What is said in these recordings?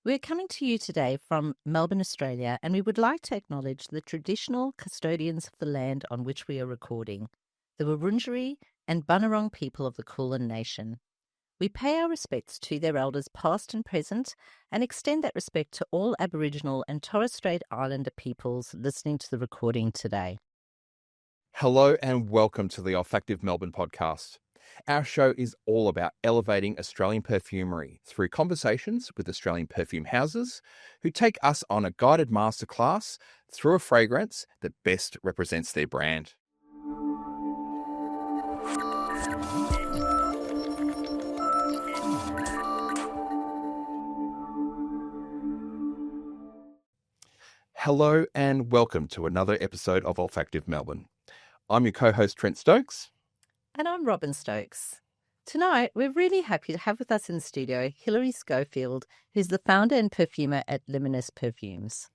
We're coming to you today from Melbourne, Australia, and we would like to acknowledge the traditional custodians of the land on which we are recording, the Wurundjeri and Bunurong people of the Kulin Nation. We pay our respects to their elders past and present and extend that respect to all Aboriginal and Torres Strait Islander peoples listening to the recording today. Hello and welcome to the Olfactive Melbourne podcast. Our show is all about elevating Australian perfumery through conversations with Australian perfume houses who take us on a guided masterclass through a fragrance that best represents their brand. Hello and welcome to another episode of Olfactive Melbourne. I'm your co-host Trent Stokes. And I'm Robin Stokes. Tonight, we're really happy to have with us in the studio Hilary Schofield, who's the founder and perfumer at Liminus Perfumes.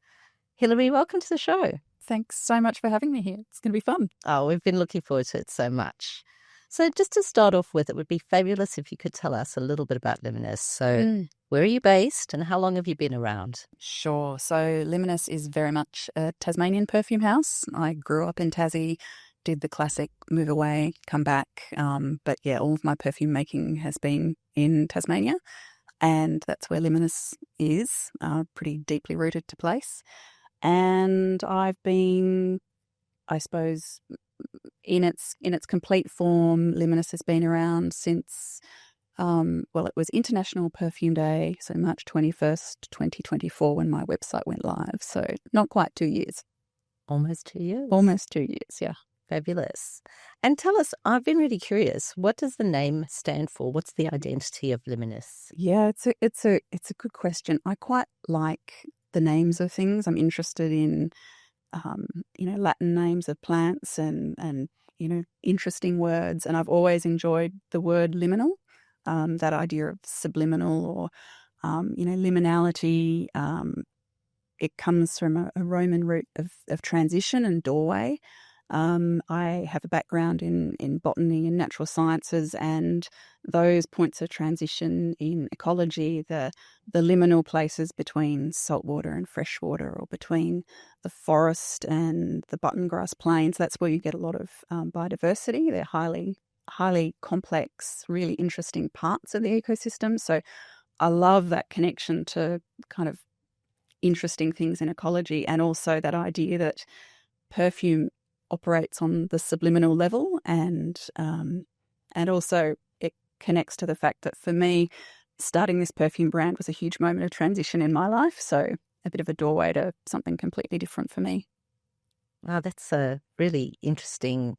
Hilary, welcome to the show. Thanks so much for having me here. It's going to be fun. Oh, we've been looking forward to it so much. So just to start off with, it would be fabulous if you could tell us a little bit about Liminus. So where are you based and how long have you been around? Sure. So Liminus is very much a Tasmanian perfume house. I grew up in Tassie, did the classic move away, come back. But yeah, all of my perfume making has been in Tasmania, and that's where Liminus is, pretty deeply rooted to place. And I've been, I suppose, in its complete form, Liminus has been around since, it was International Perfume Day, so March 21st, 2024, when my website went live. So not quite 2 years. Almost 2 years. Almost 2 years, yeah. Fabulous. And tell us, I've been really curious, what does the name stand for? What's the identity of Liminus? Yeah, it's a good question. I quite like the names of things. I'm interested in, Latin names of plants and interesting words. And I've always enjoyed the word liminal, that idea of subliminal or, liminality. It comes from a Roman root of transition and doorway. I have a background in botany and natural sciences, and those points of transition in ecology, the liminal places between saltwater and freshwater, or between the forest and the button grass plains, that's where you get a lot of biodiversity. They're highly complex, really interesting parts of the ecosystem. So I love that connection to kind of interesting things in ecology, and also that idea that perfume operates on the subliminal level, and also it connects to the fact that for me, starting this perfume brand was a huge moment of transition in my life, so a bit of a doorway to something completely different for me. Wow, that's a really interesting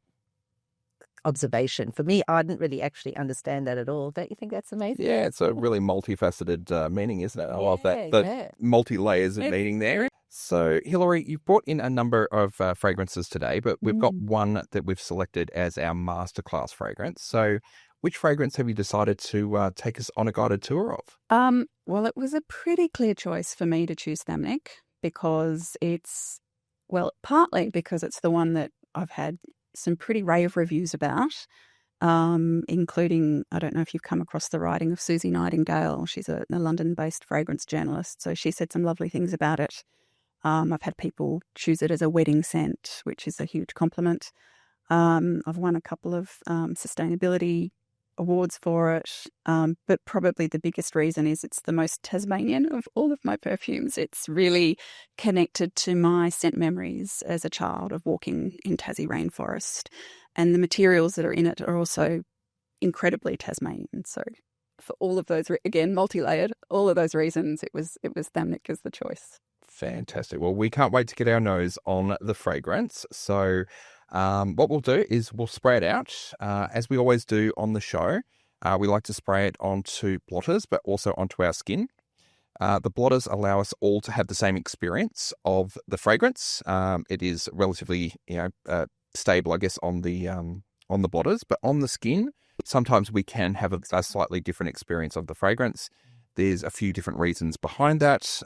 observation. For me, I didn't really actually understand that at all. Don't you think that's amazing? Yeah, it's a really multifaceted meaning, isn't it? I love that. The multi-layers of meaning there. So, Hilary, you've brought in a number of fragrances today, but we've got one that we've selected as our masterclass fragrance. So, which fragrance have you decided to take us on a guided tour of? Well, it was a pretty clear choice for me to choose Thamnic because partly because it's the one that I've had some pretty rave reviews about, including, I don't know if you've come across the writing of Susie Nightingale. She's a London-based fragrance journalist, so she said some lovely things about it. I've had people choose it as a wedding scent, which is a huge compliment. I've won a couple of sustainability awards for it, but probably the biggest reason is it's the most Tasmanian of all of my perfumes. It's really connected to my scent memories as a child of walking in Tassie rainforest, and the materials that are in it are also incredibly Tasmanian. So for all of those, again, multi-layered, all of those reasons, it was Thamnic as the choice. Fantastic. Well, we can't wait to get our nose on the fragrance. So what we'll do is we'll spray it out. As we always do on the show, we like to spray it onto blotters, but also onto our skin. The blotters allow us all to have the same experience of the fragrance. It is relatively, stable, I guess, on the blotters, but on the skin, sometimes we can have a slightly different experience of the fragrance. There's a few different reasons behind that.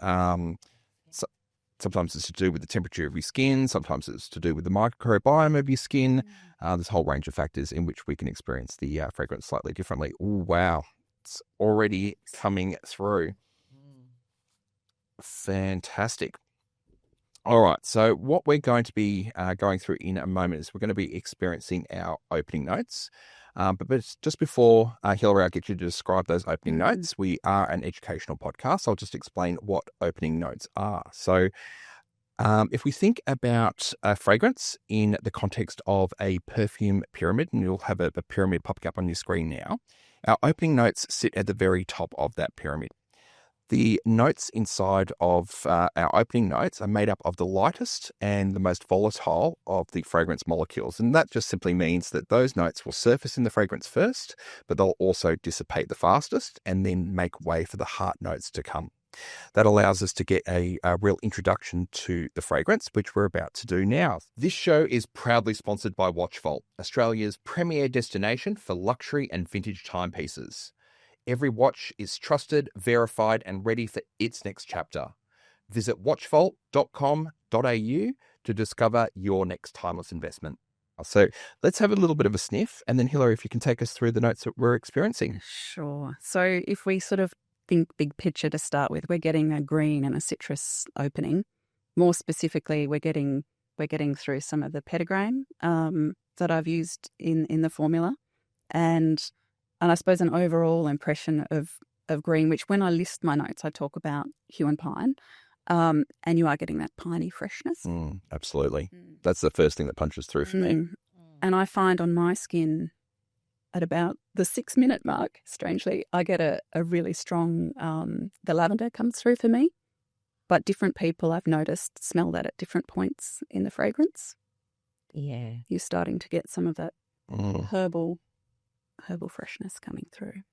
Sometimes it's to do with the temperature of your skin. Sometimes it's to do with the microbiome of your skin. There's a whole range of factors in which we can experience the fragrance slightly differently. Oh, wow. It's already coming through. Fantastic. All right. So what we're going to be going through in a moment is we're going to be experiencing our opening notes. But just before, Hilary, I'll get you to describe those opening notes. We are an educational podcast. I'll just explain what opening notes are. So if we think about a fragrance in the context of a perfume pyramid, and you'll have a pyramid popping up on your screen now, our opening notes sit at the very top of that pyramid. The notes inside of our opening notes are made up of the lightest and the most volatile of the fragrance molecules. And that just simply means that those notes will surface in the fragrance first, but they'll also dissipate the fastest and then make way for the heart notes to come. That allows us to get a real introduction to the fragrance, which we're about to do now. This show is proudly sponsored by Watchvault, Australia's premier destination for luxury and vintage timepieces. Every watch is trusted, verified, and ready for its next chapter. Visit watchvault.com.au to discover your next timeless investment. So let's have a little bit of a sniff, and then Hilary, if you can take us through the notes that we're experiencing. Sure. So if we sort of think big picture to start with, we're getting a green and a citrus opening. More specifically, we're getting through some of the petitgrain that I've used in the formula, and I suppose an overall impression of green, which when I list my notes, I talk about hue and pine, and you are getting that piney freshness. Absolutely. That's the first thing that punches through for me. And I find on my skin at about the 6-minute mark, strangely, I get a really strong, the lavender comes through for me, but different people I've noticed smell that at different points in the fragrance. Yeah. You're starting to get some of that herbal freshness coming through.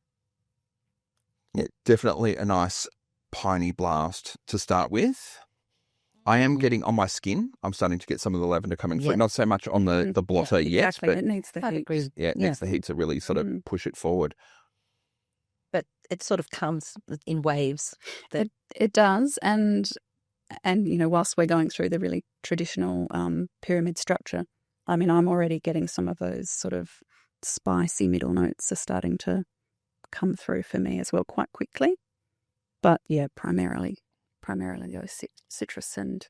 Yeah, definitely a nice piney blast to start with. I am getting on my skin. I'm starting to get some of the lavender coming through. Not so much on the blotter yet. Exactly. But it needs the heat. it needs the heat to really sort of push it forward. But it sort of comes in waves. It does. And whilst we're going through the really traditional pyramid structure, I mean, I'm already getting some of those sort of spicy middle notes are starting to come through for me as well quite quickly. But yeah, primarily those citrus and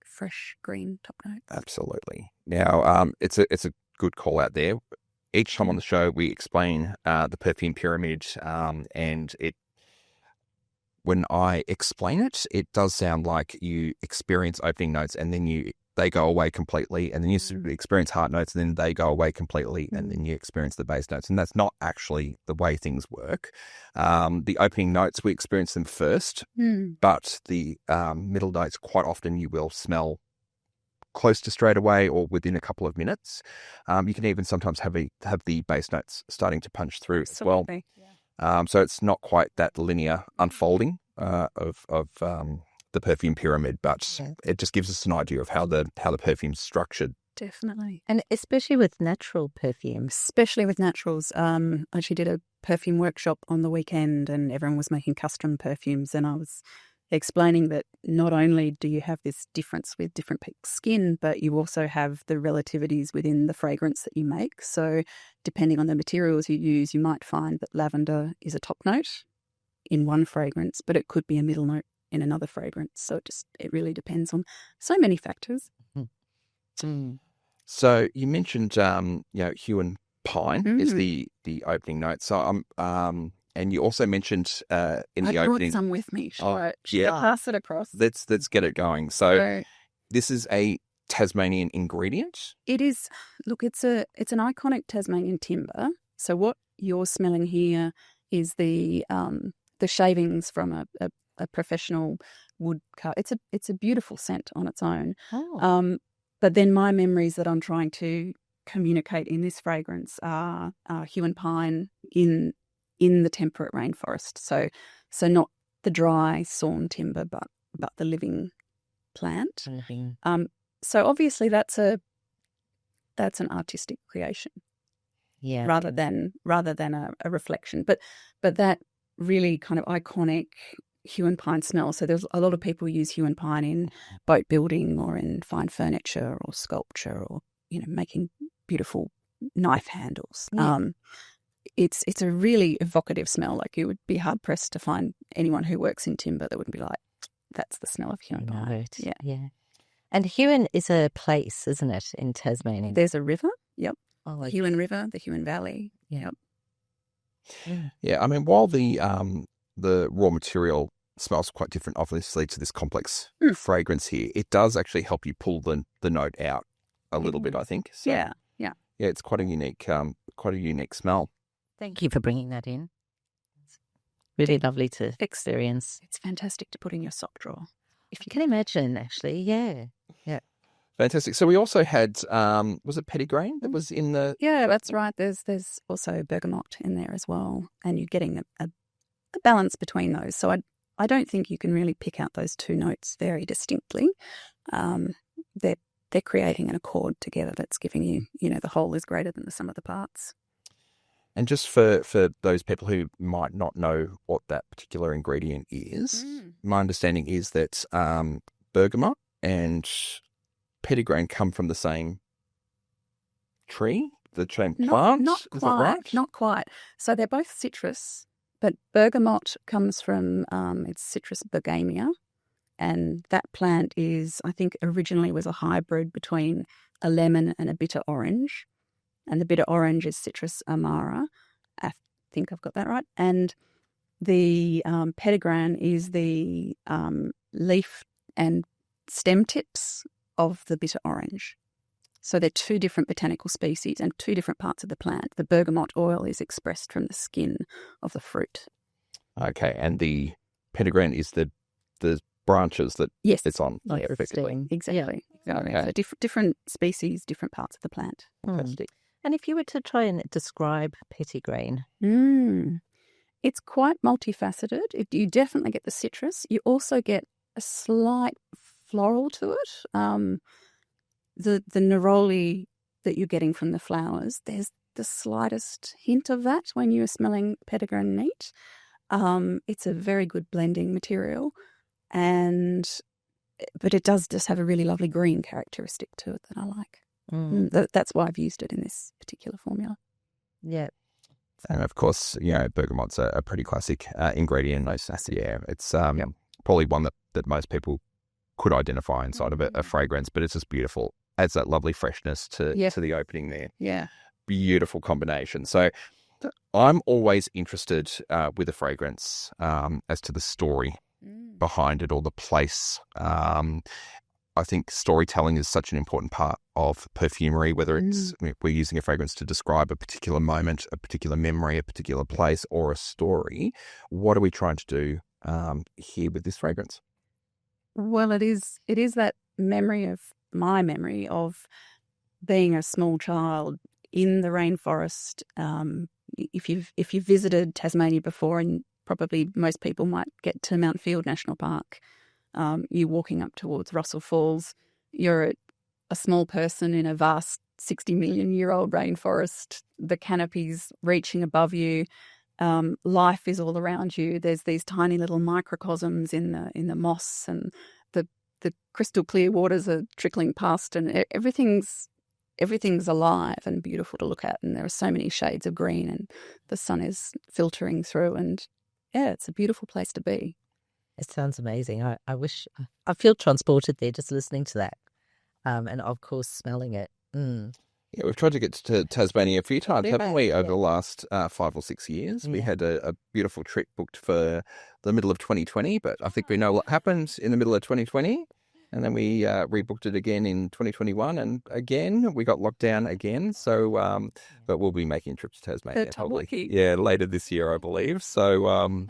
fresh green top notes. Absolutely. Now, it's a good call out there. Each time on the show, we explain the perfume pyramid, and when I explain it, it does sound like you experience opening notes and then they go away completely, and then you experience heart notes, and then they go away completely, and then you experience the base notes. And that's not actually the way things work. The opening notes, we experience them first, but the middle notes, quite often you will smell close to straight away or within a couple of minutes. You can even sometimes have the base notes starting to punch through as well. Yeah. So it's not quite that linear unfolding of the perfume pyramid, but it just gives us an idea of how the perfume's structured. Definitely. And especially with natural perfumes. Especially with naturals. I actually did a perfume workshop on the weekend and everyone was making custom perfumes, and I was explaining that not only do you have this difference with different people's skin, but you also have the relativities within the fragrance that you make. So depending on the materials you use, you might find that lavender is a top note in one fragrance, but it could be a middle note in another fragrance. So it really depends on so many factors. So you mentioned hue and pine is the opening note. So and you also mentioned in the opening. I brought some with me. Should I pass it across? Let's get it going. So this is a Tasmanian ingredient. It is. Look, it's an iconic Tasmanian timber. So what you're smelling here is the shavings from a professional wood cut. It's a beautiful scent on its own. But then my memories that I'm trying to communicate in this fragrance are hue and pine in the temperate rainforest. So not the dry sawn timber, but the living plant. So obviously that's an artistic creation. Yeah. Rather than a reflection. But that really kind of iconic hue and pine smell. So there's a lot of people use hue and pine in boat building or in fine furniture or sculpture or making beautiful knife handles. It's a really evocative smell. Like you would be hard pressed to find anyone who works in timber that wouldn't be like, that's the smell of Huon I know pine. it. Yeah. Yeah. And Huon is a place, isn't it, in Tasmania? There's a river. Yep. Oh, The okay. Huon River, the Huon Valley. Yeah. Yep. Mm. Yeah, I mean, while the raw material smells quite different, obviously, to this complex fragrance here, it does actually help you pull the note out a little bit, I think. So, Yeah. yeah, it's quite a unique smell. Thank you for bringing that in. It's really lovely to experience. It's fantastic to put in your sock drawer. If you can imagine, actually, yeah. Fantastic. So we also had, was it petitgrain that was in the? Yeah, that's right. There's also bergamot in there as well, and you're getting a balance between those. So I don't think you can really pick out those two notes very distinctly. They're creating an accord together that's giving you, the whole is greater than the sum of the parts. And just for those people who might not know what that particular ingredient is, my understanding is that bergamot and petitgrain come from the same tree, the same plant. Not Is quite. that right? Not quite. So they're both citrus, but bergamot comes from it's Citrus bergamia, and that plant I think originally was a hybrid between a lemon and a bitter orange, and the bitter orange is Citrus amara. I think I've got that right. And the petitgrain is the leaf and stem tips of the bitter orange. So they're two different botanical species and two different parts of the plant. The bergamot oil is expressed from the skin of the fruit. Okay, and the petitgrain is the branches that it's on. Like effectively. Exactly. Okay. So different species, different parts of the plant. Fantastic. And if you were to try and describe petitgrain, It's quite multifaceted. You definitely get the citrus. You also get a slight floral to it. The neroli that you're getting from the flowers, there's the slightest hint of that when you're smelling petitgrain neat. It's a very good blending material, but it does just have a really lovely green characteristic to it that I like. That's why I've used it in this particular formula. yeah. And of course, bergamot's a pretty classic ingredient. Yeah, it's probably one that most people could identify inside of a fragrance, but it's just beautiful. Adds that lovely freshness to the opening there. Yeah. Beautiful combination. So I'm always interested with a fragrance as to the story behind it or the place. I think storytelling is such an important part of perfumery, whether it's we're using a fragrance to describe a particular moment, a particular memory, a particular place, or a story. What are we trying to do here with this fragrance? Well, it is that my memory of being a small child in the rainforest. If you've visited Tasmania before, and probably most people might get to Mount Field National Park, you're walking up towards Russell Falls. You're a small person in a vast 60 million year old rainforest. The canopies reaching above you. Life is all around you. There's these tiny little microcosms in the moss, and the crystal clear waters are trickling past, and everything's alive and beautiful to look at. And there are so many shades of green, and the sun is filtering through. And it's a beautiful place to be. It sounds amazing. I wish I feel transported there just listening to that, and of course smelling it. Yeah, we've tried to get to Tasmania a few times, haven't we, over the last 5 or 6 years? We had a beautiful trip booked for the middle of 2020, but I think we know what happened in the middle of 2020. And then we rebooked it again in 2021, and again we got locked down again. So, but we'll be making a trip to Tasmania probably, later this year, I believe. So,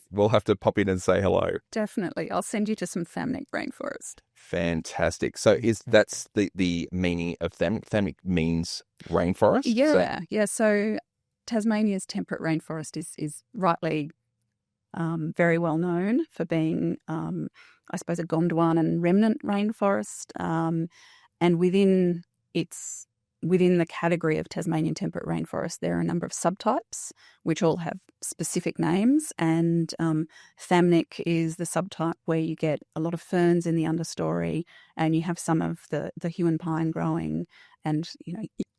we'll have to pop in and say hello. Definitely, I'll send you to some Thamnic rainforest. Fantastic. So, that's the meaning of Thamnic? Thamnic means rainforest. Yeah. So, Tasmania's temperate rainforest is rightly very well known for being, I suppose, a Gondwana remnant rainforest, and within the category of Tasmanian temperate rainforest, there are a number of subtypes which all have specific names, and Thamnic is the subtype where you get a lot of ferns in the understory, and you have some of the Huon pine growing, and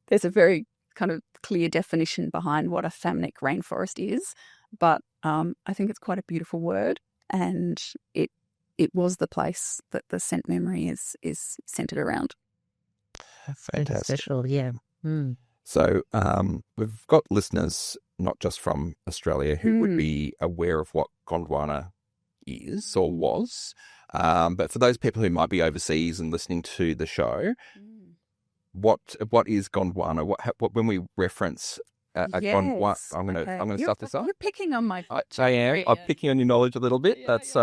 there's a very kind of clear definition behind what a Thamnic rainforest is, but I think it's quite a beautiful word, and it it was the place that the scent memory is centered around. Fantastic. Special, yeah. Mm. So we've got listeners not just from Australia who would be aware of what Gondwana is or was, but for those people who might be overseas and listening to the show, what is Gondwana? What when we reference a Gondwana? I'm going to start this up. You're picking on my. I am. I'm picking on your knowledge a little bit. Yeah, That's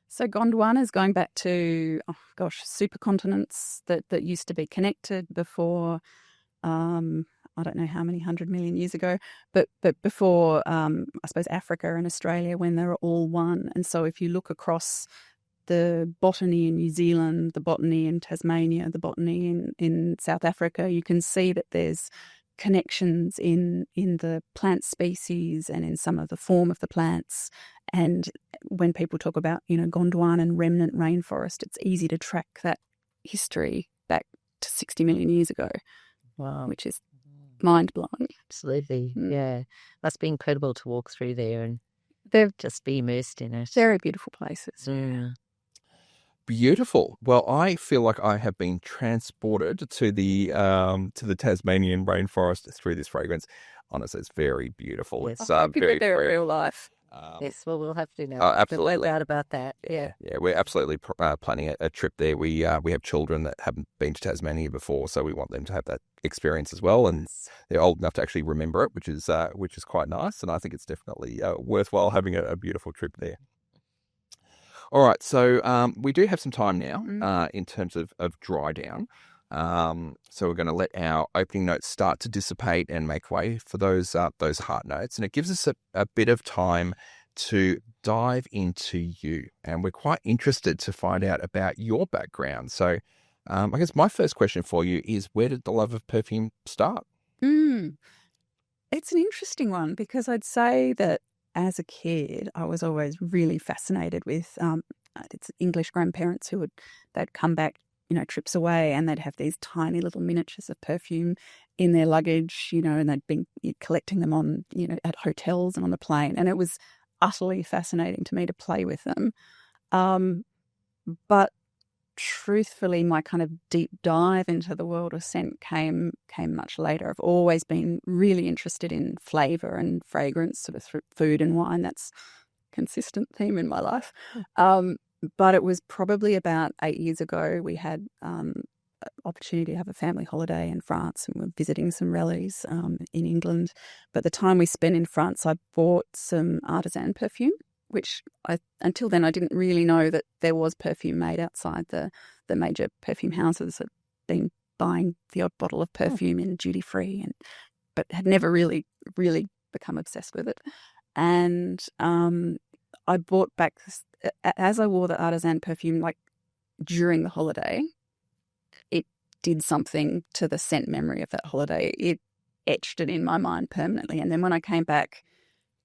So Gondwana is going back to supercontinents that used to be connected before. I don't know how many 100 million years ago, but before I suppose Africa and Australia, when they were all one. And so if you look across the botany in New Zealand, the botany in Tasmania, the botany in South Africa, you can see that there's connections in the plant species and in some of the form of the plants. And when people talk about, Gondwana and remnant rainforest, it's easy to track that history back to 60 million years ago. Wow. Which is mind-blowing. Absolutely, yeah. Must be incredible to walk through there and they've just be immersed in it. Very beautiful places. Beautiful. Well, I feel like I have been transported to the Tasmanian rainforest through this fragrance. Honestly, it's very beautiful. Yes. It's I could very be there in real life. Yes, well, we'll have to now. Absolutely. No doubt about that. Yeah. Yeah, we're absolutely planning a trip there. We have children that haven't been to Tasmania before, so we want them to have that experience as well. And they're old enough to actually remember it, which is quite nice. And I think it's definitely worthwhile having a beautiful trip there. All right, so we do have some time now in terms of dry down. So we're going to let our opening notes start to dissipate and make way for those heart notes. And it gives us a bit of time to dive into you. And we're quite interested to find out about your background. So I guess my first question for you is, where did the love of perfume start? It's an interesting one because I'd say that as a kid, I was always really fascinated with it's English grandparents they'd come back, trips away, and they'd have these tiny little miniatures of perfume in their luggage, and they'd been collecting them on, at hotels and on the plane. And it was utterly fascinating to me to play with them. But truthfully, my kind of deep dive into the world of scent came much later. I've always been really interested in flavour and fragrance, sort of through food and wine. That's a consistent theme in my life. But it was probably about 8 years ago we had opportunity to have a family holiday in France, and we're visiting some relatives in England. But the time we spent in France, I bought some artisan perfume, which until then I didn't really know that there was perfume made outside the major perfume houses. I'd been buying the odd bottle of perfume in duty free, but had never really become obsessed with it. And I bought back as I wore the artisan perfume, like during the holiday, it did something to the scent memory of that holiday. It etched it in my mind permanently. And then when I came back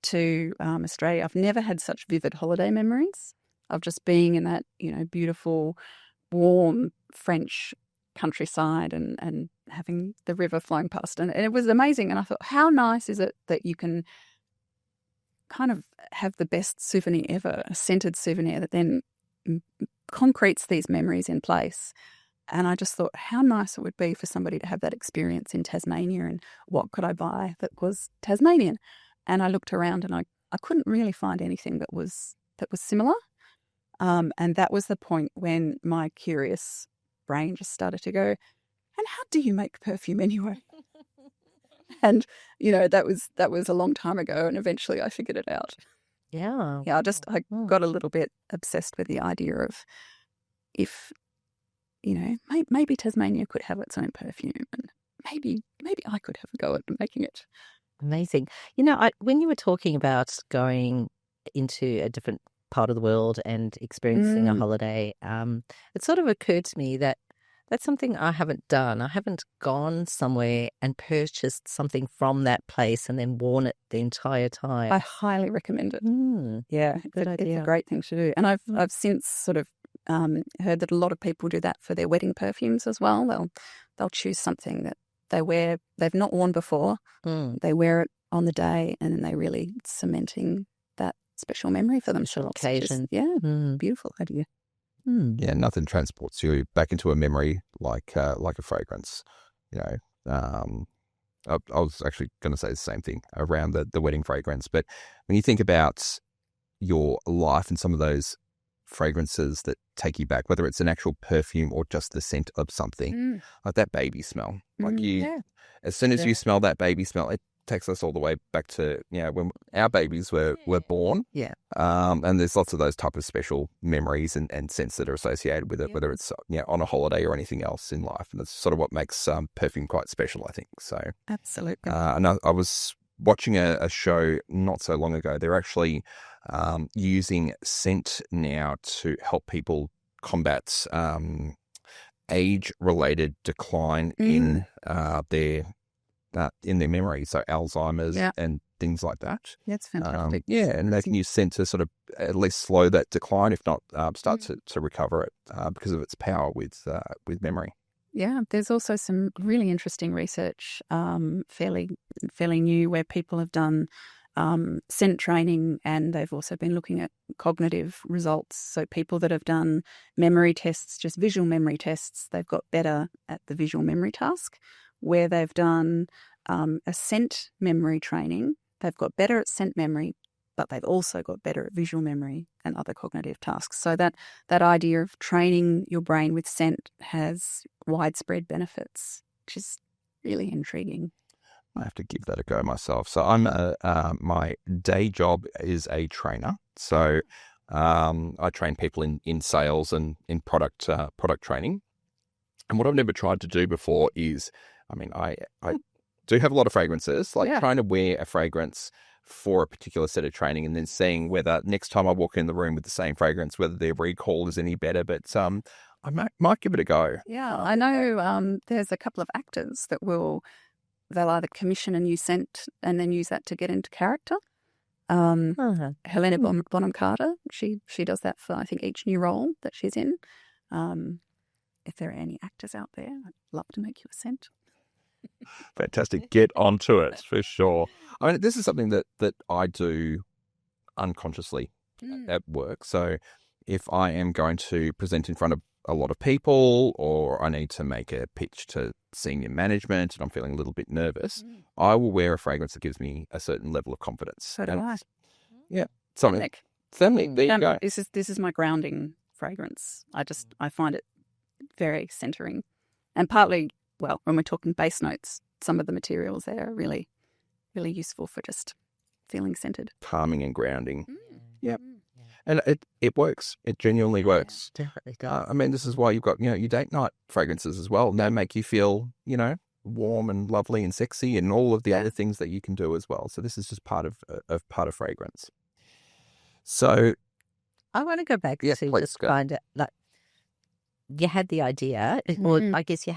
to Australia, I've never had such vivid holiday memories of just being in that, beautiful, warm French countryside and having the river flowing past. And it was amazing. And I thought, how nice is it that you can kind of have the best souvenir ever, a scented souvenir that then concretes these memories in place. And I just thought how nice it would be for somebody to have that experience in Tasmania, and what could I buy that was Tasmanian? And I looked around and I couldn't really find anything that was similar. And that was the point when my curious brain just started to go, and how do you make perfume anyway? And, that was a long time ago, and eventually I figured it out. Yeah. Yeah, I got a little bit obsessed with the idea of if, maybe Tasmania could have its own perfume, and maybe I could have a go at making it. Amazing. When you were talking about going into a different part of the world and experiencing a holiday, it sort of occurred to me that that's something I haven't done. I haven't gone somewhere and purchased something from that place and then worn it the entire time. I highly recommend it. Yeah, Good idea. It's a great thing to do. And I've since sort of heard that a lot of people do that for their wedding perfumes as well. They'll choose something that they've not worn before. They wear it on the day, and then they really cementing that special memory for Special themselves. which is- occasion. Yeah, beautiful idea. Yeah, nothing transports you back into a memory like a fragrance. You know, I was actually going to say the same thing around the wedding fragrance. But when you think about your life and some of those fragrances that take you back, whether it's an actual perfume or just the scent of something, like that baby smell, like as soon as you smell that baby smell, it takes us all the way back to, when our babies were born. Yeah. And there's lots of those type of special memories and scents that are associated with it, whether it's on a holiday or anything else in life. And that's sort of what makes perfume quite special, I think. So Absolutely. and I was watching a show not so long ago. They're actually using scent now to help people combat age-related decline in their memory, so Alzheimer's and things like that. That's fantastic. And they can use scent to sort of at least slow that decline, if not start to recover it because of its power with memory. Yeah, there's also some really interesting research, fairly new, where people have done scent training, and they've also been looking at cognitive results. So people that have done memory tests, just visual memory tests, they've got better at the visual memory task. Where they've done a scent memory training, they've got better at scent memory, but they've also got better at visual memory and other cognitive tasks. So that idea of training your brain with scent has widespread benefits, which is really intriguing. I have to give that a go myself. So I'm my day job is a trainer. So I train people in sales and in product training. And what I've never tried to do before is, I do have a lot of fragrances, trying to wear a fragrance for a particular set of training and then seeing whether next time I walk in the room with the same fragrance, whether their recall is any better. But I might give it a go. Yeah, I know there's a couple of actors that they'll either commission a new scent and then use that to get into character. Helena Bonham Carter, she does that for, I think, each new role that she's in. If there are any actors out there, I'd love to make you a scent. Fantastic. Get onto it for sure. This is something that I do unconsciously at work. So if I am going to present in front of a lot of people, or I need to make a pitch to senior management and I'm feeling a little bit nervous, I will wear a fragrance that gives me a certain level of confidence. So do I. Yeah. Something. There you go. This is my grounding fragrance. I find it very centering. And partly, when we're talking base notes, some of the materials there are really, really useful for just feeling scented. Calming and grounding. Yep. And it works. It genuinely works. Definitely does. This is why you've got, your date night fragrances as well. They make you feel, warm and lovely and sexy and all of the other things that you can do as well. So this is just part of fragrance. So I want to go back to just find out, you had the idea, or I guess you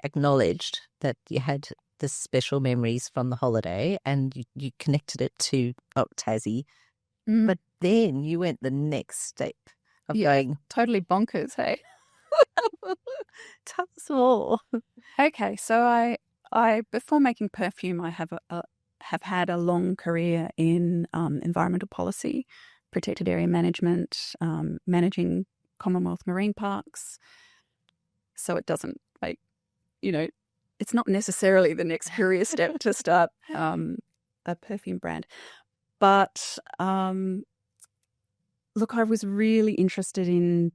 acknowledged that you had the special memories from the holiday and you connected it to Tassie. But then you went the next step of going totally bonkers, hey? Tell us more. Okay, so I before making perfume, I have had a long career in environmental policy, protected area management, managing Commonwealth marine parks. So it doesn't it's not necessarily the next career step to start a perfume brand. But look, I was really interested in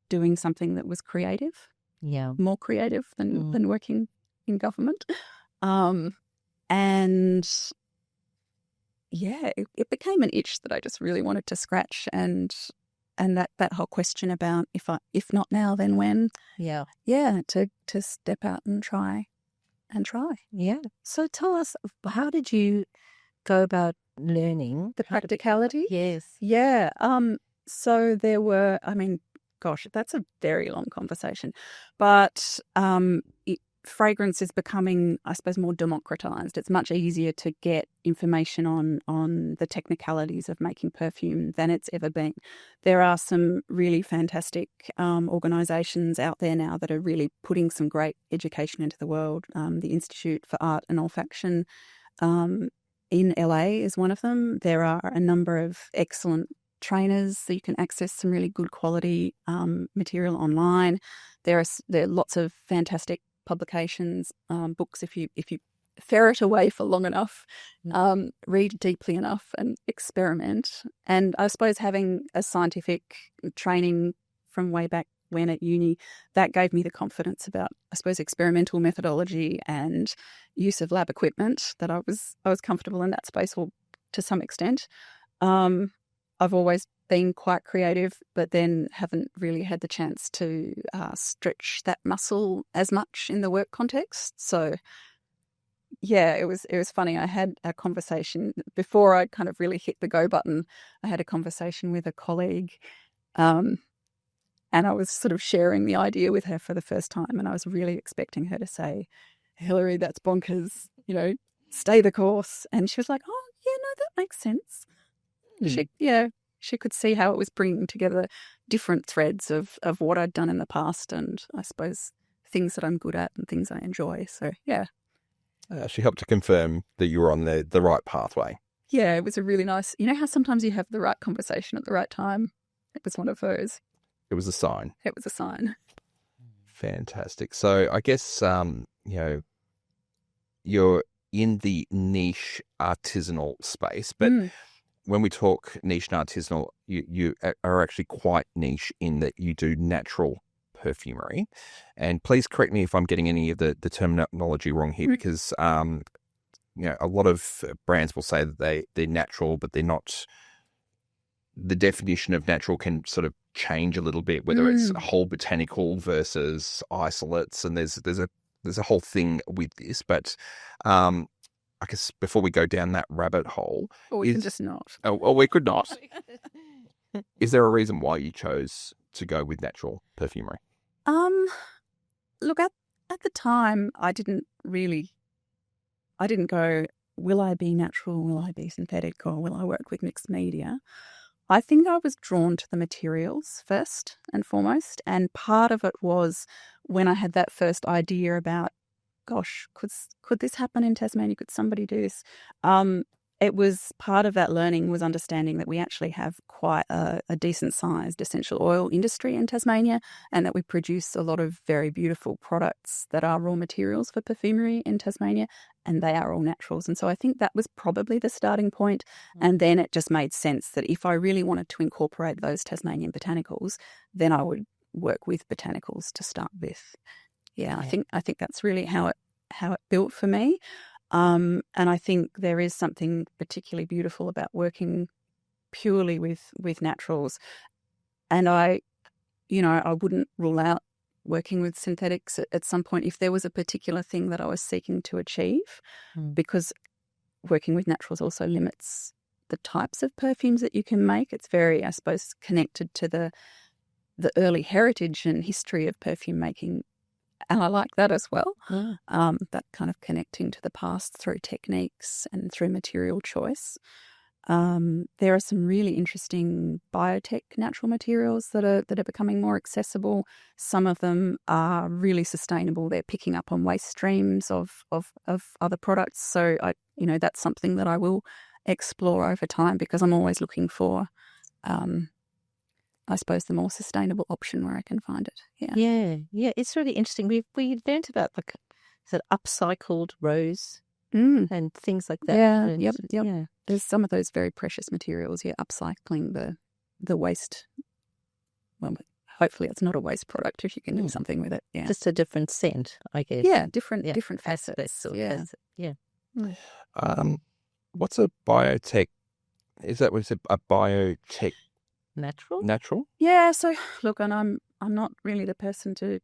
doing something that was creative. Yeah. More creative than working in government. And it became an itch that I just really wanted to scratch, and that whole question about if not now, then when? Yeah. Yeah, to step out and try. Yeah. So tell us, how did you go about learning The practicality? Yes. Yeah. So there were, gosh, that's a very long conversation. But fragrance is becoming, I suppose, more democratized. It's much easier to get information on the technicalities of making perfume than it's ever been. There are some really fantastic organisations out there now that are really putting some great education into the world. The Institute for Art and Olfaction in LA is one of them. There are a number of excellent trainers, so you can access some really good quality material online. There are lots of fantastic publications, books if you ferret away for long enough, read deeply enough and experiment. And I suppose having a scientific training from way back when at uni, that gave me the confidence about, I suppose, experimental methodology and use of lab equipment, that I was comfortable in that space, or to some extent. I've always been quite creative, but then haven't really had the chance to stretch that muscle as much in the work context. So yeah, it was funny. I had a conversation before I kind of really hit the go button. I had a conversation with a colleague, and I was sort of sharing the idea with her for the first time, and I was really expecting her to say, "Hilary, that's bonkers, stay the course." And she was like, "Oh, yeah, no, that makes sense." She could see how it was bringing together different threads of what I'd done in the past, and I suppose things that I'm good at and things I enjoy. So yeah. She helped to confirm that you were on the right pathway. Yeah, it was a really nice, how sometimes you have the right conversation at the right time? It was one of those. It was a sign. It was a sign. Fantastic. So I guess, you're in the niche artisanal space, but when we talk niche and artisanal, you are actually quite niche in that you do natural perfumery. And please correct me if I'm getting any of the terminology wrong here, because a lot of brands will say that they're natural, but they're not. The definition of natural can sort of change a little bit, whether it's whole botanical versus isolates, and there's a whole thing with this. But I guess before we go down that rabbit hole, or we can just not. Oh, we could not. Is there a reason why you chose to go with natural perfumery? Look, at the time, I didn't go, will I be natural, will I be synthetic, or will I work with mixed media? I think I was drawn to the materials first and foremost, and part of it was when I had that first idea about, gosh, could this happen in Tasmania? Could somebody do this? It was part of that learning was understanding that we actually have quite a decent sized essential oil industry in Tasmania, and that we produce a lot of very beautiful products that are raw materials for perfumery in Tasmania, and they are all naturals. And so I think that was probably the starting point. And then it just made sense that if I really wanted to incorporate those Tasmanian botanicals, then I would work with botanicals to start with. Yeah, I think that's really how it built for me. And I think there is something particularly beautiful about working purely with naturals. And I wouldn't rule out working with synthetics at some point if there was a particular thing that I was seeking to achieve, because working with naturals also limits the types of perfumes that you can make. It's very, I suppose, connected to the early heritage and history of perfume making. And I like that as well, that kind of connecting to the past through techniques and through material choice. There are some really interesting biotech natural materials that are becoming more accessible. Some of them are really sustainable. They're picking up on waste streams of other products. So that's something that I will explore over time, because I'm always looking for I suppose the more sustainable option where I can find it. Yeah. It's really interesting. We learned about upcycled rose and things like that. Yep. Yeah. There's some of those very precious materials. Upcycling the waste. Well, hopefully it's not a waste product if you can do something with it. Yeah, just a different scent, I guess. Yeah, different facets. Yeah. What's a biotech? Is that what's a biotech? Natural? Yeah. So look, and I'm not really the person to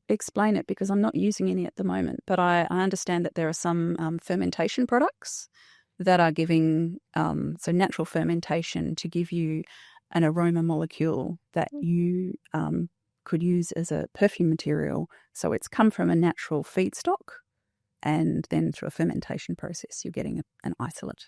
explain it, because I'm not using any at the moment. But I understand that there are some fermentation products that are giving so natural fermentation to give you an aroma molecule that you could use as a perfume material. So it's come from a natural feedstock, and then through a fermentation process, you're getting an isolate.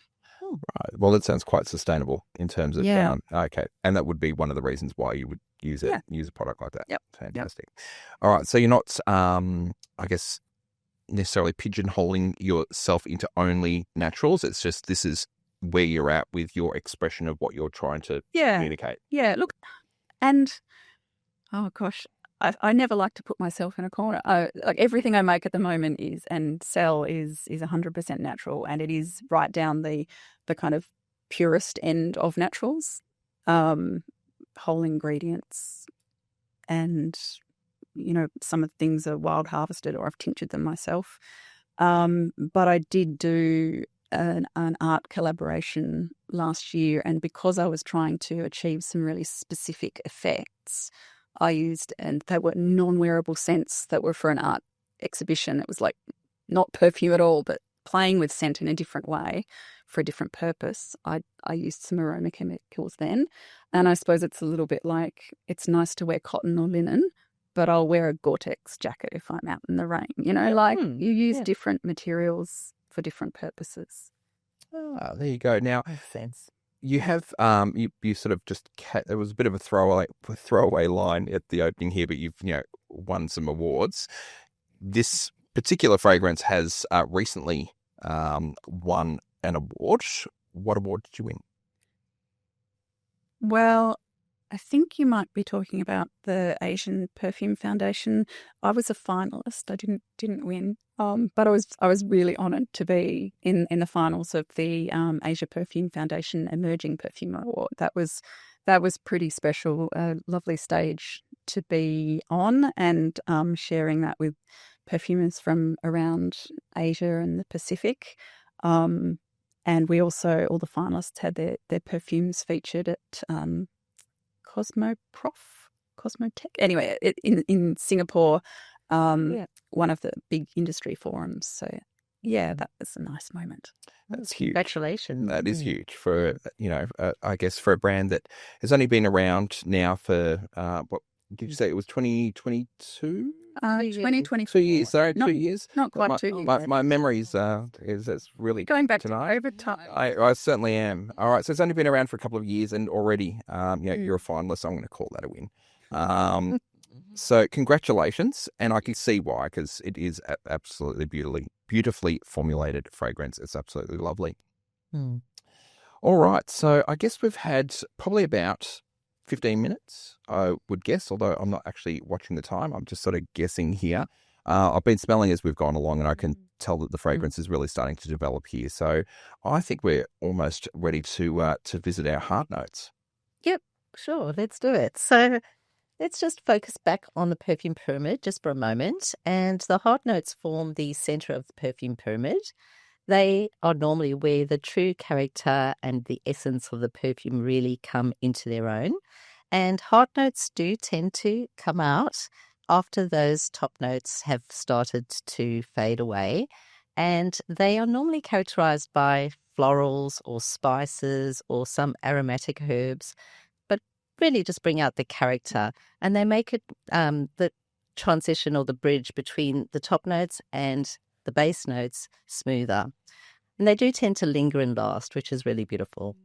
Right. Well, that sounds quite sustainable in terms of okay, and that would be one of the reasons why you would use it, use a product like that. Yep. Fantastic. Yep. All right. So you're not, I guess, necessarily pigeonholing yourself into only naturals. It's just this is where you're at with your expression of what you're trying to communicate. Yeah, look, and oh gosh, I never like to put myself in a corner. Like everything I make at the moment is and sell is 100% natural, and it is right down the kind of purest end of naturals, whole ingredients, and some of the things are wild harvested or I've tinctured them myself. But I did do an art collaboration last year, and because I was trying to achieve some really specific effects, I used, and they were non-wearable scents that were for an art exhibition. It was like not perfume at all, but playing with scent in a different way for a different purpose. I used some aroma chemicals then, and I suppose it's a little bit like it's nice to wear cotton or linen, but I'll wear a Gore-Tex jacket if I'm out in the rain. You use different materials for different purposes. Ah, there you go. Now, Makes sense. you have you sort of just there was a bit of a throwaway line at the opening here, but you've won some awards. This particular fragrance has recently won an award. What award did you win? Well, I think you might be talking about the Asian Perfume Foundation. I was a finalist. I didn't win, but I was really honoured to be in the finals of the Asia Perfume Foundation Emerging Perfume Award. That was pretty special. A lovely stage to be on, and sharing that with perfumers from around Asia and the Pacific. And we also, all the finalists had their perfumes featured at Cosmotech. Anyway, in Singapore, one of the big industry forums. So, yeah, that was a nice moment. That's huge. Congratulations. That is huge for, I guess for a brand that has only been around now for, what did you say? It was 2022? 2020. 2 years, sorry, 2 years. Not quite 2 years. My memories that's really going back tonight. over time. I certainly am. All right, so it's only been around for a couple of years, and already, you're a finalist. I'm going to call that a win. So congratulations, and I can see why, because it is absolutely beautifully formulated fragrance. It's absolutely lovely. All right, so I guess we've had probably about 15 minutes, I would guess, although I'm not actually watching the time. I'm just sort of guessing here. I've been smelling as we've gone along, and I can tell that the fragrance is really starting to develop here. So I think we're almost ready to visit our heart notes. Yep, sure, let's do it. So let's just focus back on the perfume pyramid just for a moment. And the heart notes form the center of the perfume pyramid. They are normally where the true character and the essence of the perfume really come into their own. And heart notes do tend to come out after those top notes have started to fade away. And they are normally characterized by florals or spices or some aromatic herbs, but really just bring out the character. And they make it the transition or the bridge between the top notes and the base notes smoother. And they do tend to linger and last, which is really beautiful.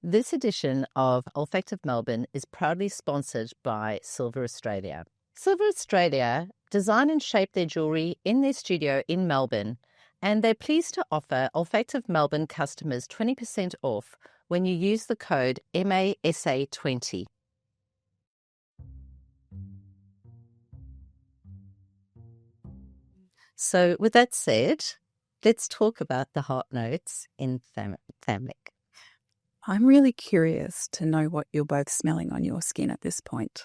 This edition of Olfactive Melbourne is proudly sponsored by Silver Australia. Silver Australia design and shape their jewellery in their studio in Melbourne, and they're pleased to offer Olfactive Melbourne customers 20% off when you use the code MASA20. So with that said, let's talk about the heart notes in Thamlic. I'm really curious to know what you're both smelling on your skin at this point.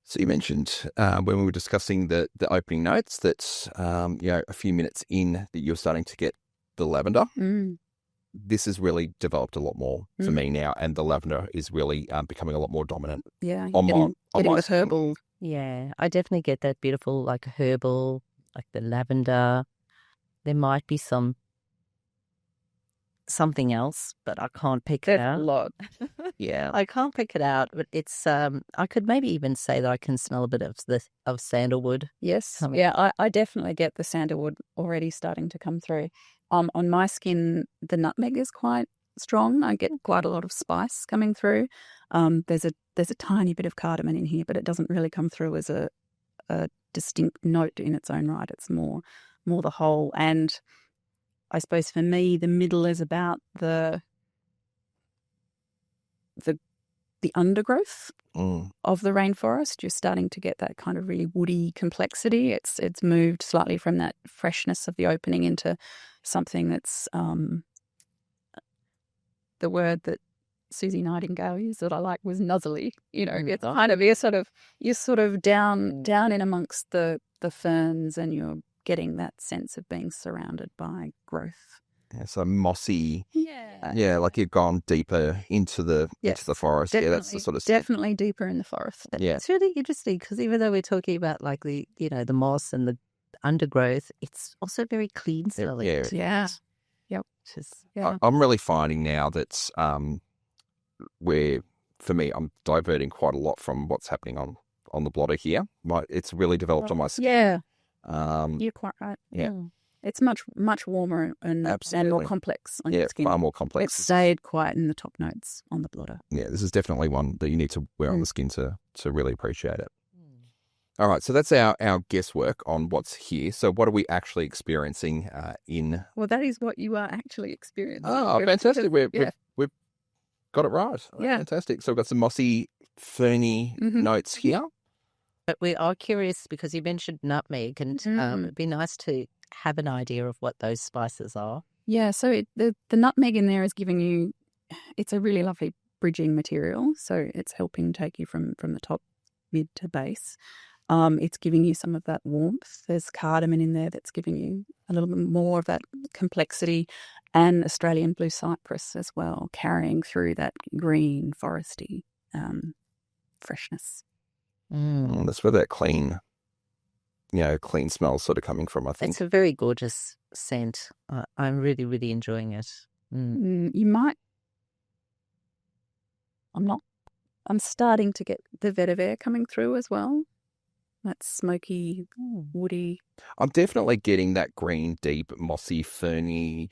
So you mentioned when we were discussing the opening notes that, a few minutes in that you're starting to get the lavender. This has really developed a lot more for me now, and the lavender is really becoming a lot more dominant. Yeah, getting with herbal. Yeah, I definitely get that beautiful, like herbal, like the lavender. There might be something else, but I can't pick it out. A lot. Yeah, I can't pick it out, but it's I could maybe even say that I can smell a bit of sandalwood. Yes, yeah, I definitely get the sandalwood already starting to come through. On my skin, the nutmeg is quite strong. I get quite a lot of spice coming through. There's a tiny bit of cardamom in here, but it doesn't really come through as a distinct note in its own right. It's more the whole. And I suppose for me, the middle is about the undergrowth of the rainforest. You're starting to get that kind of really woody complexity. It's moved slightly from that freshness of the opening into something that's the word that Susie Nightingale used that I like was nuzzly. It's kind of you're sort of down in amongst the ferns, and you're getting that sense of being surrounded by growth. Yeah, so mossy. Yeah. Yeah, like you've gone deeper into the forest. Yeah, that's the sort of definitely deeper in the forest. Yeah. It's really interesting because even though we're talking about like the moss and the undergrowth, it's also very clean smelling. Yeah. Yep. I'm really finding now that for me, I'm diverting quite a lot from what's happening on the blotter here. It's really developed on my skin. Yeah. You're quite right. Yeah. It's much warmer and more complex on your skin. Far more complex. It stayed quiet in the top notes on the blotter. Yeah, this is definitely one that you need to wear on the skin to really appreciate it. All right, so that's our guesswork on what's here. So what are we actually experiencing in... Well, that is what you are actually experiencing. Oh, fantastic. We've got it right. Yeah. Fantastic. So we've got some mossy, ferny notes here. But we are curious because you mentioned nutmeg, and it'd be nice to have an idea of what those spices are. Yeah, so the nutmeg in there is giving you, it's a really lovely bridging material. So it's helping take you from the top, mid to base. It's giving you some of that warmth. There's cardamom in there that's giving you a little bit more of that complexity, and Australian blue cypress as well, carrying through that green foresty freshness. That's where that clean smell sort of coming from, I think. It's a very gorgeous scent. I'm really, really enjoying it. You might... I'm starting to get the vetiver coming through as well. That smoky, woody. I'm definitely getting that green, deep, mossy, ferny,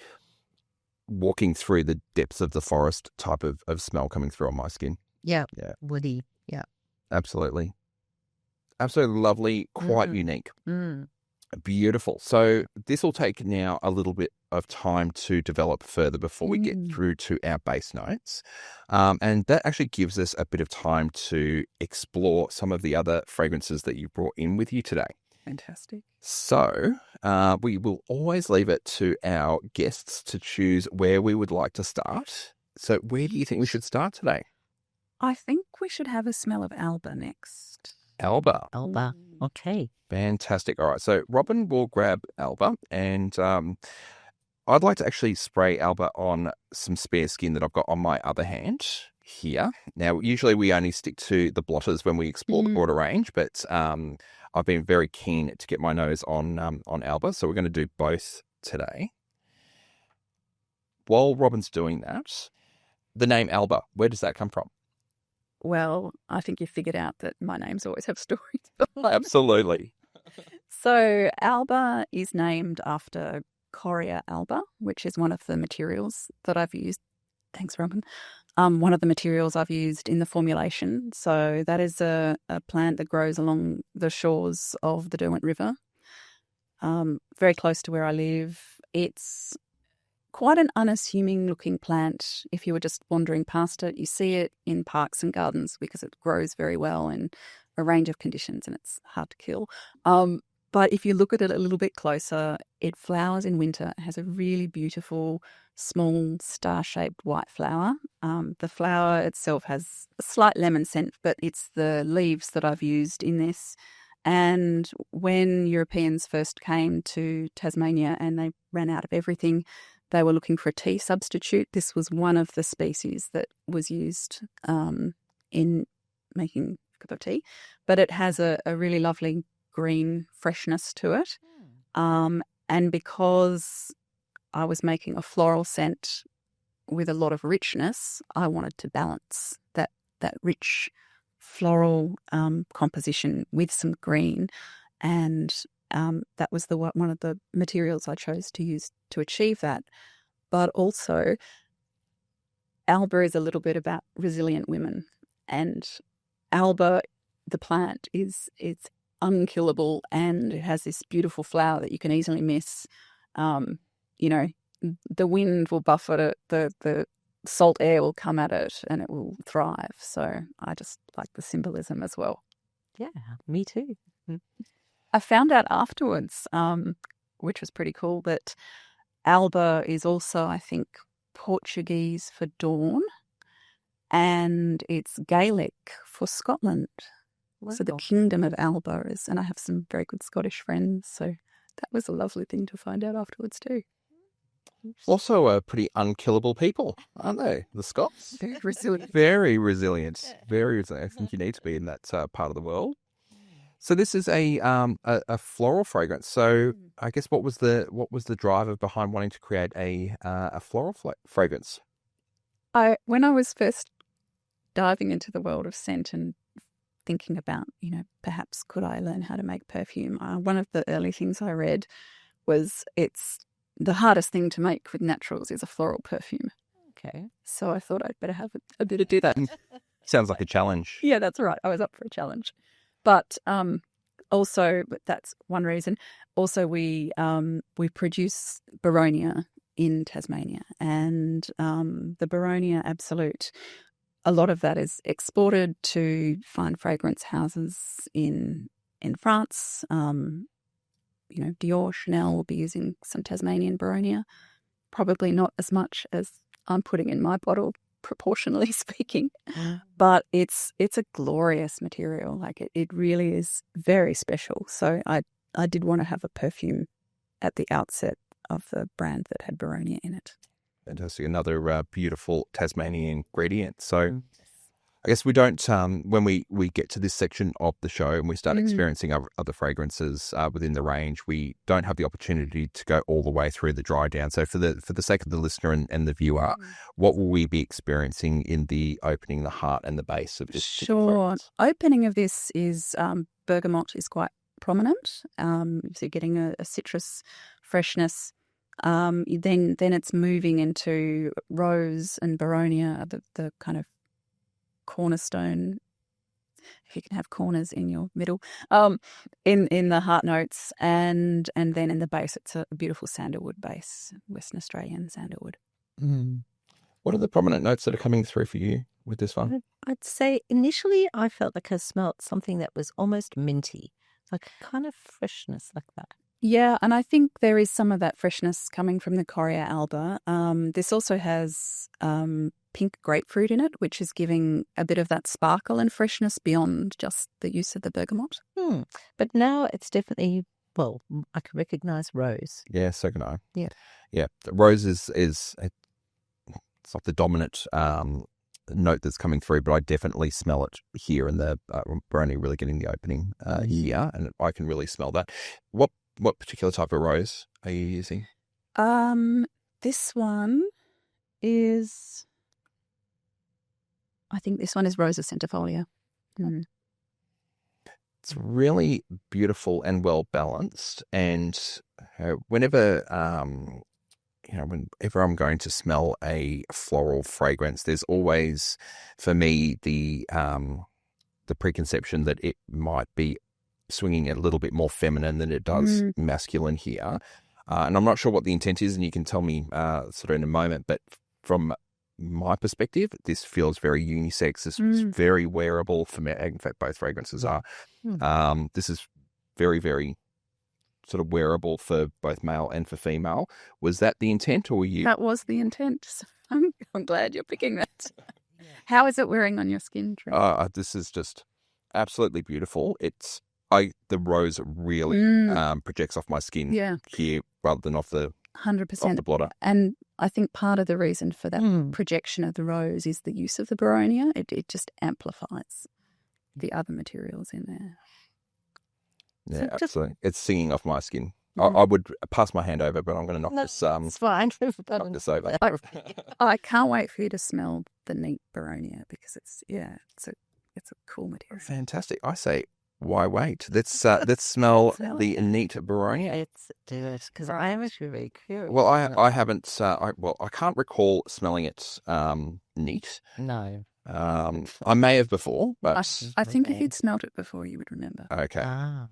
walking through the depths of the forest type of smell coming through on my skin. Yeah. Woody. Yeah. Absolutely. Absolutely lovely, quite unique. Beautiful. So this will take now a little bit of time to develop further before we get through to our base notes. And that actually gives us a bit of time to explore some of the other fragrances that you brought in with you today. Fantastic. So we will always leave it to our guests to choose where we would like to start. So where do you think we should start today? I think we should have a smell of Alba next. Alba. Okay. Fantastic. All right. So Robin will grab Alba, and I'd like to actually spray Alba on some spare skin that I've got on my other hand here. Now, usually we only stick to the blotters when we explore the broader range, but I've been very keen to get my nose on Alba, so we're going to do both today. While Robin's doing that, the name Alba, where does that come from? Well, I think you figured out that my names always have stories. Absolutely. So Alba is named after Coria alba, which is one of the materials that I've used. Thanks, Robin. One of the materials I've used in the formulation. So that is a plant that grows along the shores of the Derwent River, very close to where I live. It's quite an unassuming looking plant. If you were just wandering past it, you see it in parks and gardens because it grows very well in a range of conditions and it's hard to kill. But if you look at it a little bit closer, it flowers in winter. It has a really beautiful, small, star-shaped white flower. The flower itself has a slight lemon scent, but it's the leaves that I've used in this. And when Europeans first came to Tasmania and they ran out of everything, they were looking for a tea substitute. This was one of the species that was used in making a cup of tea. But it has a really lovely green freshness to it. And because I was making a floral scent with a lot of richness, I wanted to balance that rich floral composition with some green. And that was one of the materials I chose to use to achieve that. But also, Alba is a little bit about resilient women, and Alba, the plant, it's unkillable, and it has this beautiful flower that you can easily miss. You know, the wind will buffet it, the salt air will come at it, and it will thrive. So I just like the symbolism as well. Yeah, me too. I found out afterwards, which was pretty cool, that Alba is also, I think, Portuguese for dawn, and it's Gaelic for Scotland. Wow. So the Kingdom of Alba is, and I have some very good Scottish friends, so that was a lovely thing to find out afterwards too. Also a pretty unkillable people, aren't they? The Scots? Very resilient. Very resilient. Very resilient. I think you need to be in that part of the world. So this is a floral fragrance. So I guess what was the driver behind wanting to create a floral fragrance? When I was first diving into the world of scent and thinking about, perhaps could I learn how to make perfume, one of the early things I read was it's the hardest thing to make with naturals is a floral perfume. Okay. So I thought I'd better have a bit of do that. Sounds like a challenge. Yeah, that's right. I was up for a challenge. But also, that's one reason. Also, we produce Baronia in Tasmania, and the Baronia Absolute, a lot of that is exported to fine fragrance houses in France. Dior, Chanel will be using some Tasmanian Baronia. Probably not as much as I'm putting in my bottle, proportionally speaking, but it's a glorious material. Like it really is very special. So I did want to have a perfume at the outset of the brand that had Baronia in it. Fantastic. Another beautiful Tasmanian ingredient. So I guess we don't, when we get to this section of the show and we start experiencing other fragrances within the range, we don't have the opportunity to go all the way through the dry down. So for the sake of the listener and the viewer, what will we be experiencing in the opening, the heart and the base of this? Sure. Opening of this is bergamot is quite prominent. So you're getting a citrus freshness. Then it's moving into rose and Baronia, the kind of cornerstone, if you can have corners in your middle, in the heart notes, and then in the base it's a beautiful sandalwood base, Western Australian sandalwood. What are the prominent notes that are coming through for you with this one? I'd say initially I felt like I smelt something that was almost minty, like a kind of freshness like that. Yeah, and I think there is some of that freshness coming from the Coria alba. This also has pink grapefruit in it, which is giving a bit of that sparkle and freshness beyond just the use of the bergamot. But now it's definitely, well, I can recognise rose. Yeah, so can I. Yeah. The rose is it's not the dominant note that's coming through, but I definitely smell it here, and we're only really getting the opening here, and I can really smell that. What particular type of rose are you using? This one is, I think this one is Rosa centifolia. It's really beautiful and well balanced, and whenever I'm going to smell a floral fragrance, there's always for me the preconception that it might be swinging a little bit more feminine than it does masculine here. And I'm not sure what the intent is, and you can tell me sort of in a moment, but from my perspective, this feels very unisex. This is very wearable for me. In fact, both fragrances are. This is very, very sort of wearable for both male and for female. Was that the intent, or were you? That was the intent. So I'm glad you're picking that. How is it wearing on your skin, Trent? This is just absolutely beautiful. The rose really projects off my skin here rather than off the 100%. Off the blotter. And I think part of the reason for that projection of the rose is the use of the Baronia. It just amplifies the other materials in there. Yeah, so absolutely. It's singing off my skin. I would pass my hand over, but I'm going to knock this. It's fine. Knock this over. I can't wait for you to smell the neat Baronia, because it's a cool material. Fantastic. I say why wait? Let's smell the neat Baronia. Let's do it, because I am actually very curious. Well, I haven't. I can't recall smelling it neat. No. I may have before, but I think if you'd smelt it before, you would remember. okay. Ah.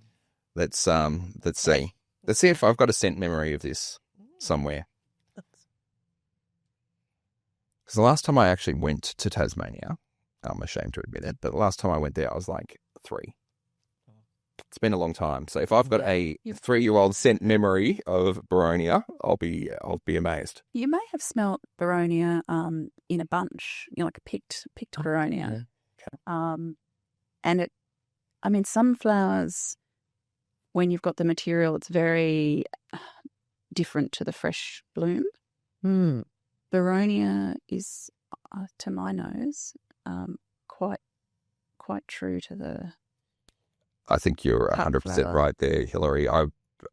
Let's see. Let's see if I've got a scent memory of this somewhere. Because the last time I actually went to Tasmania, I'm ashamed to admit it, but the last time I went there, I was like 3. It's been a long time. So if I've got a 3-year-old scent memory of Baronia, I'll be amazed. You may have smelt Baronia in a bunch, like a picked Baronia. And some flowers, when you've got the material, it's very different to the fresh bloom. Baronia is, to my nose, quite true to the. I think you're 100% right there, Hilary.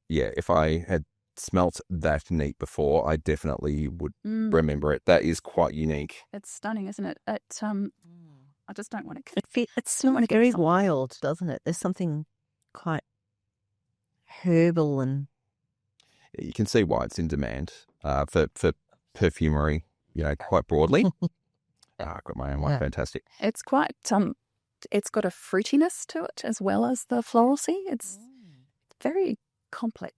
If I had smelt that neat before, I definitely would remember it. That is quite unique. It's stunning, isn't it? I just don't want to. It's very wild, doesn't it? There's something quite herbal and. You can see why it's in demand for perfumery, quite broadly. I've got my own one. Fantastic. It's quite it's got a fruitiness to it as well as the floralcy. It's very complex.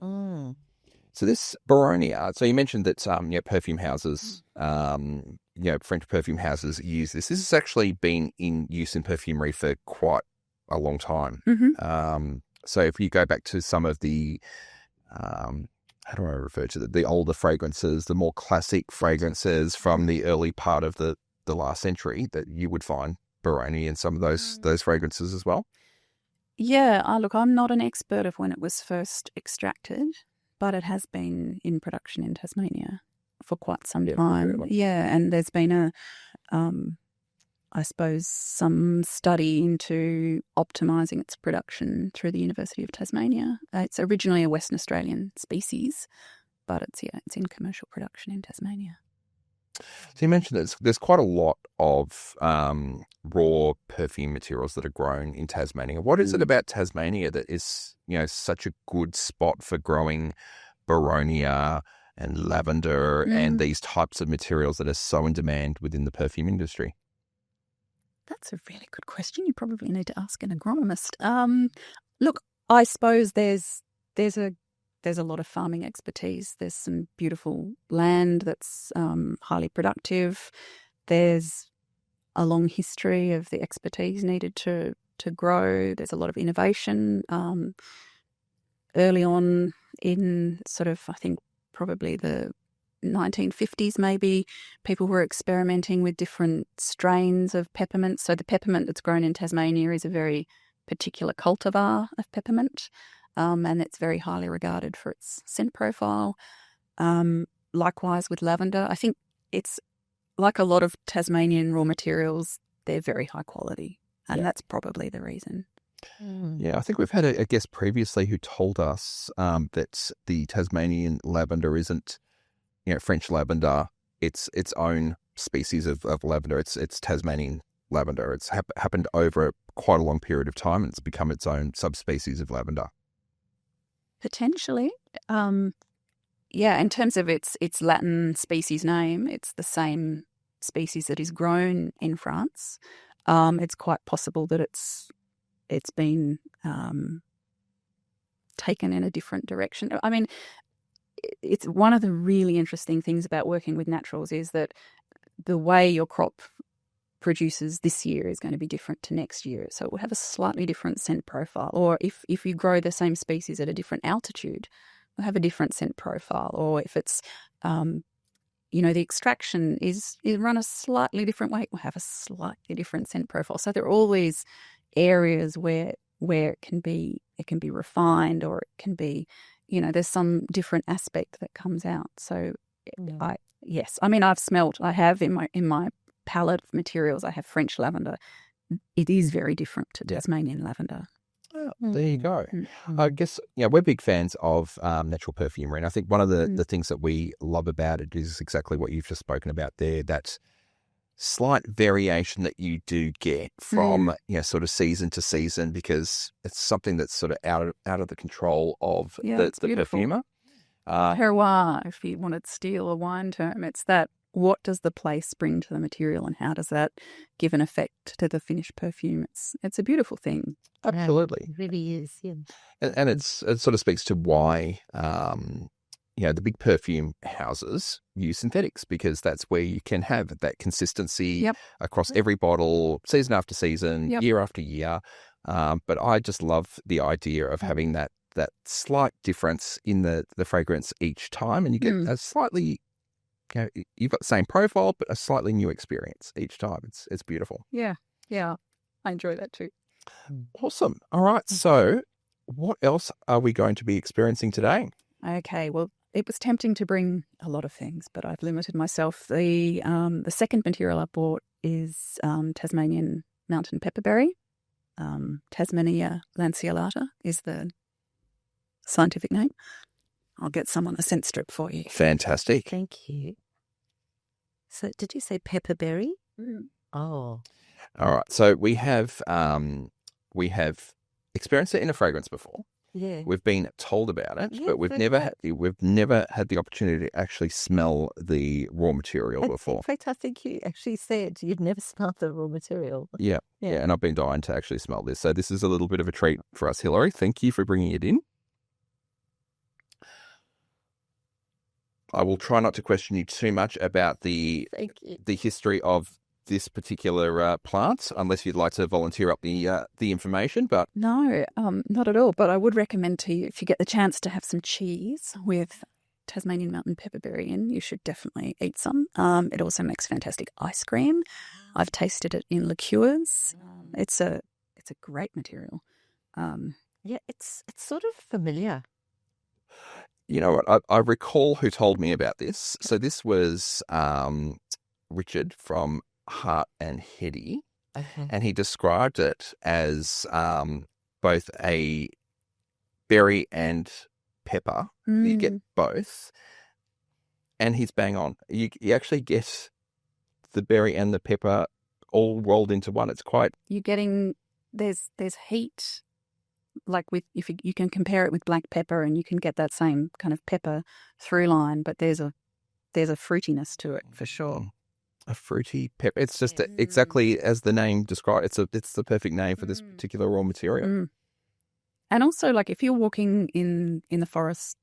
So this Baronia, so you mentioned that perfume houses, French perfume houses use this. This has actually been in use in perfumery for quite a long time. So if you go back to some of the how do I refer to the older fragrances, the more classic fragrances from the early part of the last century, that you would find Baronia in some of those fragrances as well? Yeah, look, I'm not an expert of when it was first extracted, but it has been in production in Tasmania for quite some time. Yeah, and there's been I suppose, some study into optimising its production through the University of Tasmania. It's originally a Western Australian species, but it's in commercial production in Tasmania. So you mentioned that there's quite a lot of raw perfume materials that are grown in Tasmania. What is it about Tasmania that is, such a good spot for growing Baronia and lavender and these types of materials that are so in demand within the perfume industry? That's a really good question. You probably need to ask an agronomist. Look, I suppose there's a lot of farming expertise. There's some beautiful land that's highly productive. There's a long history of the expertise needed to grow. There's a lot of innovation. Early on in sort of, I think, probably the 1950s maybe, people were experimenting with different strains of peppermint. So the peppermint that's grown in Tasmania is a very particular cultivar of peppermint. And it's very highly regarded for its scent profile. Likewise with lavender. I think it's like a lot of Tasmanian raw materials, they're very high quality. And that's probably the reason. Yeah, I think we've had a guest previously who told us that the Tasmanian lavender isn't, French lavender. It's its own species of lavender. It's Tasmanian lavender. It's happened over quite a long period of time, and it's become its own subspecies of lavender. Potentially. In terms of its Latin species name, it's the same species that is grown in France. It's quite possible that it's been taken in a different direction. I mean, it's one of the really interesting things about working with naturals is that the way your crop produces this year is going to be different to next year. So it will have a slightly different scent profile. Or if you grow the same species at a different altitude, it will have a different scent profile. Or if it's, the extraction is run a slightly different way, it will have a slightly different scent profile. So there are all these areas where it can be refined, or it can be, there's some different aspect that comes out. So I have in my palette of materials, I have French lavender. It is very different to Tasmanian lavender. Oh, there you go. I guess, we're big fans of natural perfumery. And I think one of the things that we love about it is exactly what you've just spoken about there, that slight variation that you do get from sort of season to season, because it's something that's sort of out of the control of the perfumer. Terroir, if you want to steal a wine term, it's that. What does the place bring to the material, and how does that give an effect to the finished perfume? It's a beautiful thing. Absolutely, it really is. Yeah, and it sort of speaks to why the big perfume houses use synthetics, because that's where you can have that consistency across every bottle, season after season, year after year. But I just love the idea of having that slight difference in the fragrance each time, and you get a slightly. You've got the same profile, but a slightly new experience each time. It's beautiful. Yeah. I enjoy that too. Awesome. All right. So what else are we going to be experiencing today? Okay. Well, it was tempting to bring a lot of things, but I've limited myself. The second material I bought is Tasmanian mountain pepperberry. Tasmania lanceolata is the scientific name. I'll get some on a scent strip for you. Fantastic. Thank you. So did you say pepperberry? Oh. All right. So we have experienced it in a fragrance before. Yeah. We've been told about it, but we've never had the opportunity to actually smell the raw material before. In fact, I think you actually said you've never smelled the raw material. Yeah. And I've been dying to actually smell this. So this is a little bit of a treat for us, Hilary. Thank you for bringing it in. I will try not to question you too much about the history of this particular plant, unless you'd like to volunteer up the information. But no, not at all. But I would recommend to you, if you get the chance to have some cheese with Tasmanian mountain pepperberry in, you should definitely eat some. It also makes fantastic ice cream. I've tasted it in liqueurs. It's a great material. It's sort of familiar. You know what? I recall who told me about this. So this was Richard from Heart and Heady, and he described it as both a berry and pepper. You get both, and he's bang on. You actually get the berry and the pepper all rolled into one. It's quite. You're getting there's heat. Like if you can compare it with black pepper, and you can get that same kind of pepper through line, but there's a fruitiness to it for sure. A fruity pepper. It's just exactly as the name describes. It's the perfect name for this particular raw material. And also, like if you're walking in the forest,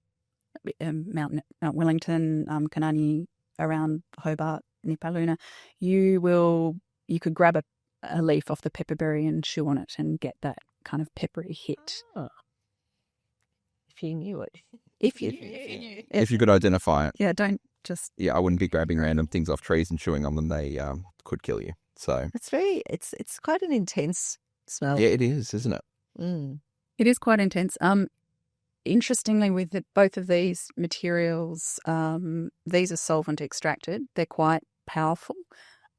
Mount Wellington, Kanani, around Hobart, Nipaluna, you could grab a leaf off the pepperberry and chew on it and get that kind of peppery hit. Oh. If you knew it. If you knew. If you could identify it. Yeah, don't just... Yeah, I wouldn't be grabbing random things off trees and chewing on them. They could kill you. So it's quite an intense smell. Yeah, it is, isn't it? It is quite intense. Interestingly, with both of these materials, these are solvent extracted. They're quite powerful.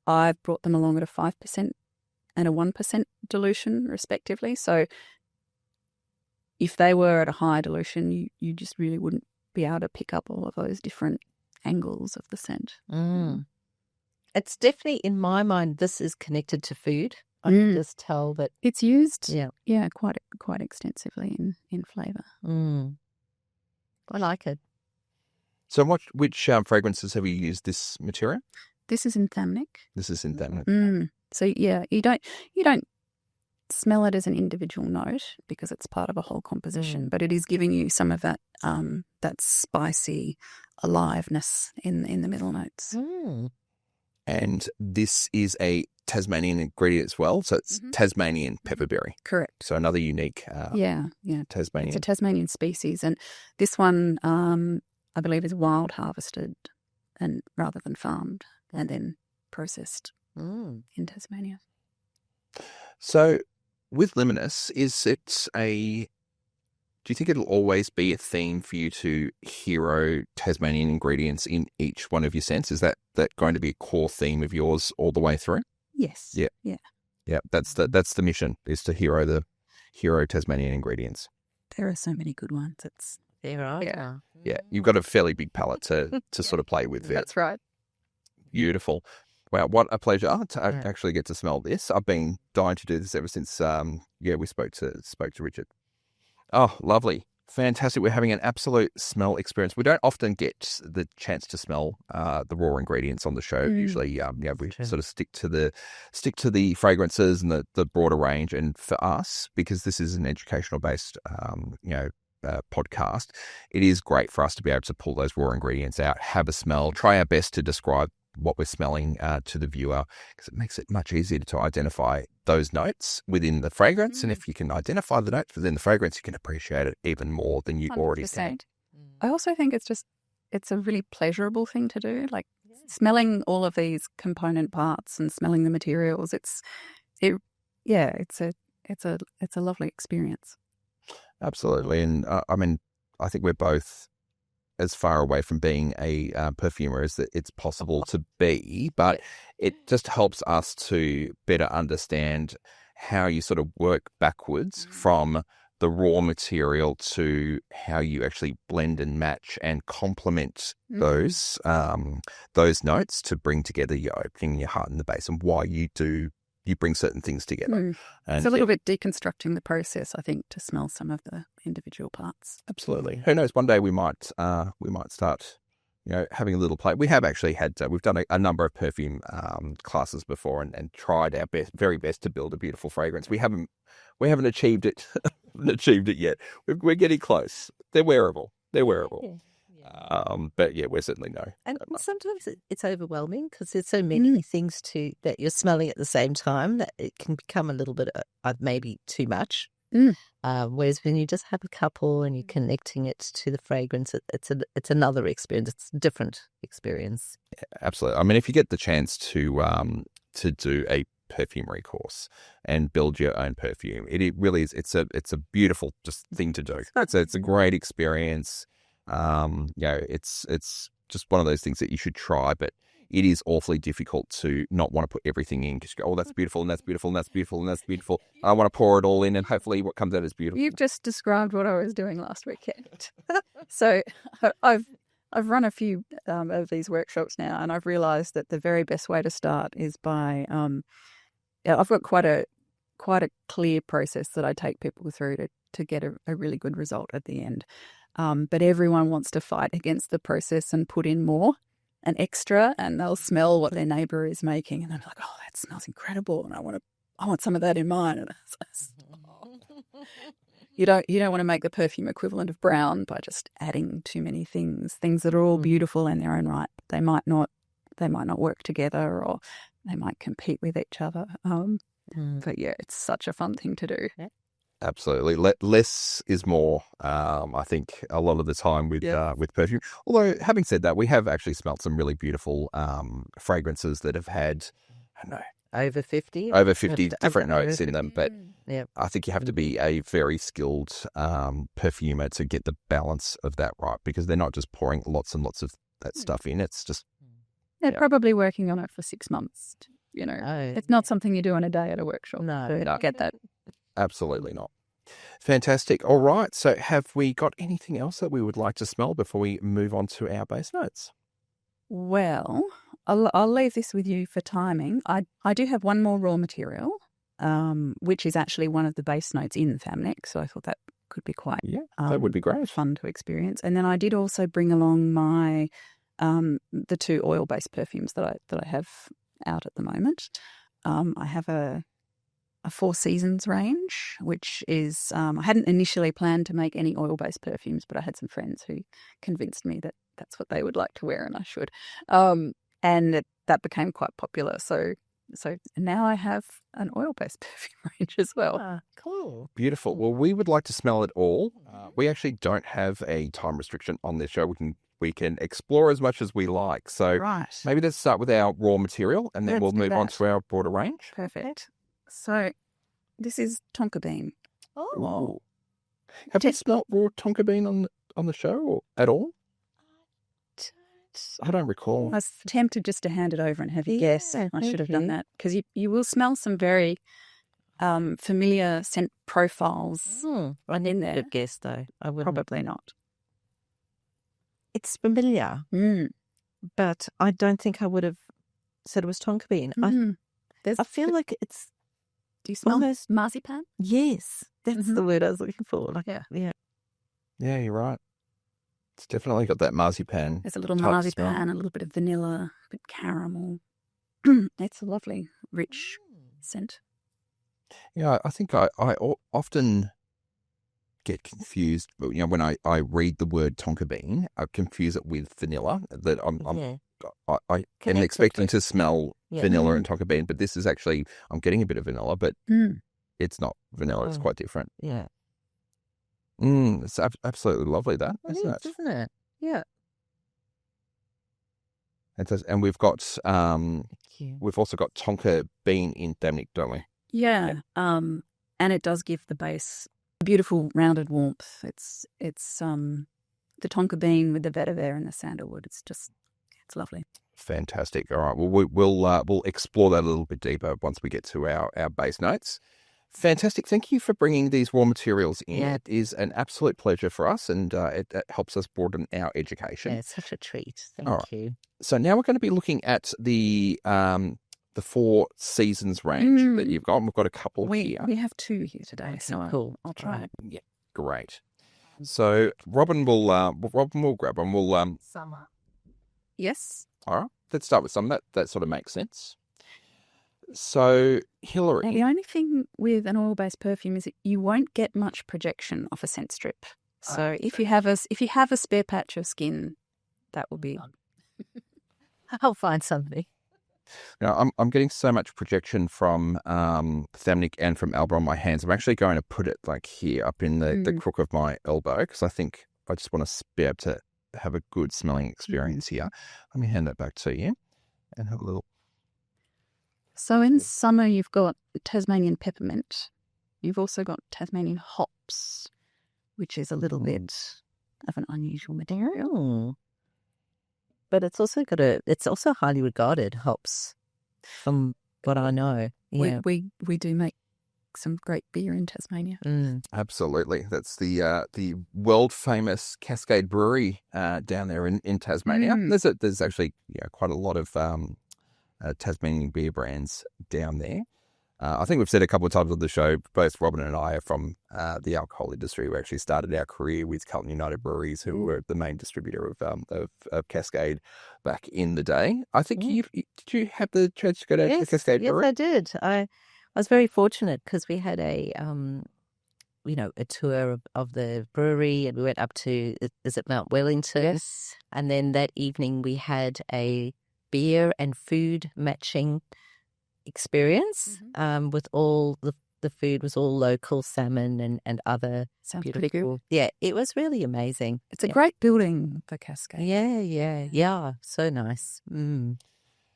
I've brought them along at a 5% and a 1% dilution, respectively. So if they were at a higher dilution, you just really wouldn't be able to pick up all of those different angles of the scent. It's definitely, in my mind, this is connected to food. I can just tell that it's used, quite extensively in flavour. I like it. So, which fragrances have you used this material? This is Inthamnic. So you don't smell it as an individual note because it's part of a whole composition, but it is giving you some of that that spicy aliveness in the middle notes. And this is a Tasmanian ingredient as well, so it's Tasmanian pepperberry. Correct. So another unique Tasmanian. It's a Tasmanian species, and this one I believe is wild harvested and rather than farmed and then processed in Tasmania. So with Luminous, do you think it'll always be a theme for you to hero Tasmanian ingredients in each one of your scents? Is that going to be a core theme of yours all the way through? Yes. Yeah. That's the mission, is to hero Tasmanian ingredients. There are so many good ones. There are. Yeah. You've got a fairly big palette to sort of play with there. That's right. Beautiful. Wow, what a pleasure to actually get to smell this. I've been dying to do this ever since we spoke to Richard. Oh, lovely. Fantastic. We're having an absolute smell experience. We don't often get the chance to smell the raw ingredients on the show. Usually, we sort of stick to the fragrances and the broader range. And for us, because this is an educational based, podcast, it is great for us to be able to pull those raw ingredients out, have a smell, try our best to describe what we're smelling to the viewer, because it makes it much easier to identify those notes within the fragrance. And if you can identify the notes within the fragrance, you can appreciate it even more than you already said. I also think it's a really pleasurable thing to do, like smelling all of these component parts and smelling the materials. It's a lovely experience. Absolutely. And I think we're both as far away from being a perfumer as it's possible to be, but it just helps us to better understand how you sort of work backwards from the raw material to how you actually blend and match and complement those notes to bring together your opening, your heart and the base, and why you bring certain things together. And it's a little bit deconstructing the process, I think, to smell some of the individual parts. Absolutely. Who knows? One day we might start, having a little play. We have actually we've done a number of perfume classes before and tried our very best to build a beautiful fragrance. We haven't achieved it, yet. We're getting close. They're wearable. Yeah. But yeah, we're certainly no. And sometimes it's overwhelming because there's so many things that you're smelling at the same time that it can become a little bit of maybe too much. Whereas when you just have a couple and you're connecting it to the fragrance, it's another experience. It's a different experience. Yeah, absolutely. I mean, if you get the chance to do a perfumery course and build your own perfume, it really is. It's a beautiful just thing to do. It's a great experience. It's just one of those things that you should try, but it is awfully difficult to not want to put everything in because you go, oh, that's beautiful and that's beautiful and that's beautiful and that's beautiful. I want to pour it all in and hopefully what comes out is beautiful. You've just described what I was doing last weekend. So I've run a few of these workshops now, and I've realised that the very best way to start is by I've got quite a clear process that I take people through to get a really good result at the end. But everyone wants to fight against the process and put in more and extra, and they'll smell what their neighbour is making, and they're like, "Oh, that smells incredible," and I want some of that in mine. And you don't want to make the perfume equivalent of brown by just adding too many things that are all beautiful in their own right. They might not work together, or they might compete with each other. But yeah, it's such a fun thing to do. Absolutely. Less is more, I think, a lot of the time with perfume. Although, having said that, we have actually smelt some really beautiful fragrances that have had, I don't know, over 50 different notes in them. But I think you have to be a very skilled perfumer to get the balance of that right, because they're not just pouring lots and lots of that stuff in. It's just... They're probably working on it for 6 months. It's not something you do in a day at a workshop. No. Get that. Absolutely not. Fantastic. All right. So have we got anything else that we would like to smell before we move on to our base notes? Well, I'll leave this with you for timing. I do have one more raw material, which is actually one of the base notes in Famnex. So I thought that could be quite that would be great. Fun to experience. And then I did also bring along my the 2 oil-based perfumes that I have out at the moment. I have a 4 Seasons range, which is, I hadn't initially planned to make any oil-based perfumes, but I had some friends who convinced me that that's what they would like to wear and I should. And that became quite popular. So now I have an oil-based perfume range as well. Cool. Beautiful. Well, we would like to smell it all. We actually don't have a time restriction on this show. We can explore as much as we like. So maybe let's start with our raw material and then we'll move on to our broader range. Perfect. So this is tonka bean. Oh. Have you smelt raw tonka bean on the show or at all? I don't recall. I was tempted just to hand it over and have you guess. I should have done that, because you will smell some very familiar scent profiles in there. I'd guess though. I would probably not. It's familiar, but I don't think I would have said it was tonka bean. There's I feel like it's do you smell almost marzipan? yes. That's the word I was looking for. Like, Yeah. Yeah, you're right. It's definitely got that marzipan. There's a little type marzipan, smell. a little bit of vanilla, a bit of caramel. It's a lovely, rich scent. Yeah, I think I often get confused. When I read the word tonka bean, I confuse it with vanilla. That I am Connected expecting with- to smell Yeah. vanilla and tonka bean, but this is actually I'm getting a bit of vanilla, but it's not vanilla. It's quite different. Yeah. It's absolutely lovely, that It isn't is, isn't it? Yeah. And we've got Thank you. we've also got tonka bean in Damnic, don't we? Yeah. And it does give the base a beautiful rounded warmth. It's the tonka bean with the vetiver and the sandalwood. It's lovely. Fantastic. All right. Well, we'll explore that a little bit deeper once we get to our base notes. Fantastic. Thank you for bringing these raw materials in. Yeah. It is an absolute pleasure for us, and it helps us broaden our education. Yeah, it's such a treat. Thank All right. you. So now we're going to be looking at the 4 seasons range that you've got. We've got a couple here. We have 2 here today, so Cool. I'll try it. Yeah, great. So Robin will grab them. We'll Summer. Yes. all right. Let's start with some. That sort of makes sense. So Hilary, Now, the only thing with an oil-based perfume is that you won't get much projection off a scent strip. So if you have a spare patch of skin, that will be. I'll find something. I'm getting so much projection from Thamnic and from Alba on my hands. I'm actually going to put it like here up in the crook of my elbow because I think I just want to be able to have a good smelling experience here. Let me hand that back to you and have a little. So in summer, you've got Tasmanian peppermint. You've also got Tasmanian hops, which is a little bit of an unusual material. Oh. But it's also it's also highly regarded, hops, from what I know. Yeah. We do make some great beer in Tasmania. Absolutely. That's the world famous Cascade Brewery down there in Tasmania. There's actually quite a lot of Tasmanian beer brands down there. I think we've said a couple of times on the show, both Robin and I are from the alcohol industry. We actually started our career with Carlton United Breweries, who were the main distributor of Cascade back in the day. I think did you have the chance to go to the Cascade Brewery? Yes, I did. I was very fortunate because we had a tour of the brewery, and we went up to, is it Mount Wellington? Yes. And then that evening we had a beer and food matching experience with all the food was all local salmon and other Sounds beautiful. pretty good. Yeah, it was really amazing. It's a great building for Cascade. Yeah. So nice.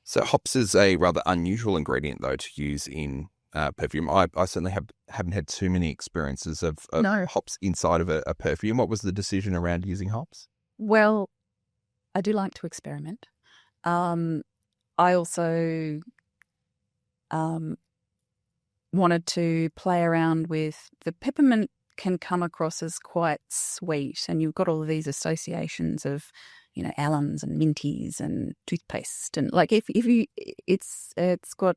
So hops is a rather unusual ingredient, though, to use in perfume. I certainly haven't had too many experiences of hops inside of a perfume. What was the decision around using hops? Well, I do like to experiment. I also wanted to play around with the peppermint. Can come across as quite sweet, and you've got all of these associations of, allens and minties and toothpaste, and like if you, it's got,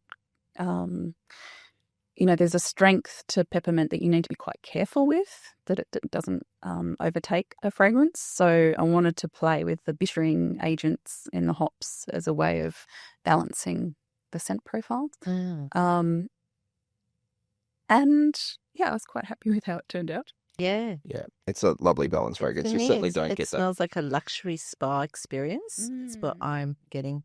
there's a strength to peppermint that you need to be quite careful with, that it doesn't overtake a fragrance. So I wanted to play with the bittering agents in the hops as a way of balancing the scent profile. And yeah, I was quite happy with how it turned out. Yeah. Yeah, it's a lovely balanced fragrance. You certainly don't get that. It smells like a luxury spa experience. That's what I'm getting.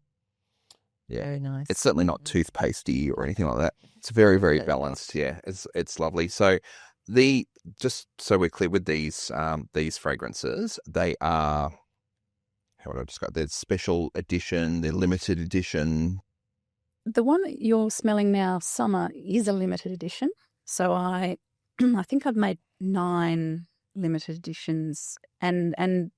Yeah, very nice. It's certainly not toothpastey or anything like that. It's very, very balanced. Yeah, it's lovely. So just so we're clear with these fragrances, they are, how would I describe? They're special edition. They're limited edition. The one that you're smelling now, Summer, is a limited edition. So I think I've made 9 limited editions, and